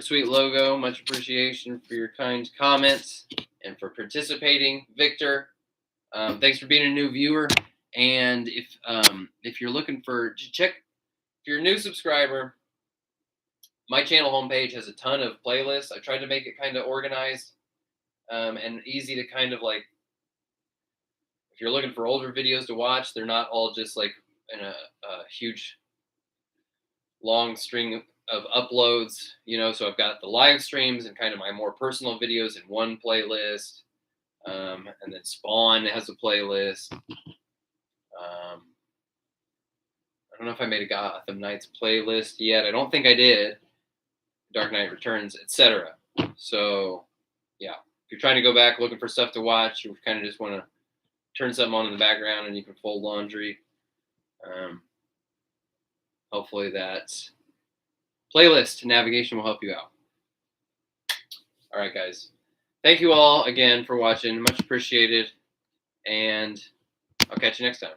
Sweet logo. Much appreciation for your kind comments and for participating. Victor, thanks for being a new viewer. And if you're looking for, if you're a new subscriber, my channel homepage has a ton of playlists. I tried to make it kind of organized and easy to kind of like, if you're looking for older videos to watch, they're not all just like in a huge long string of uploads, so I've got the live streams and kind of my more personal videos in one playlist. And then Spawn has a playlist. I don't know if I made a Gotham Knights playlist yet. I don't think I did. Dark Knight Returns, etc. So, yeah. If you're trying to go back looking for stuff to watch, you kind of just want to turn something on in the background and you can fold laundry. Hopefully that playlist navigation will help you out. All right, guys. Thank you all again for watching. Much appreciated. And I'll catch you next time.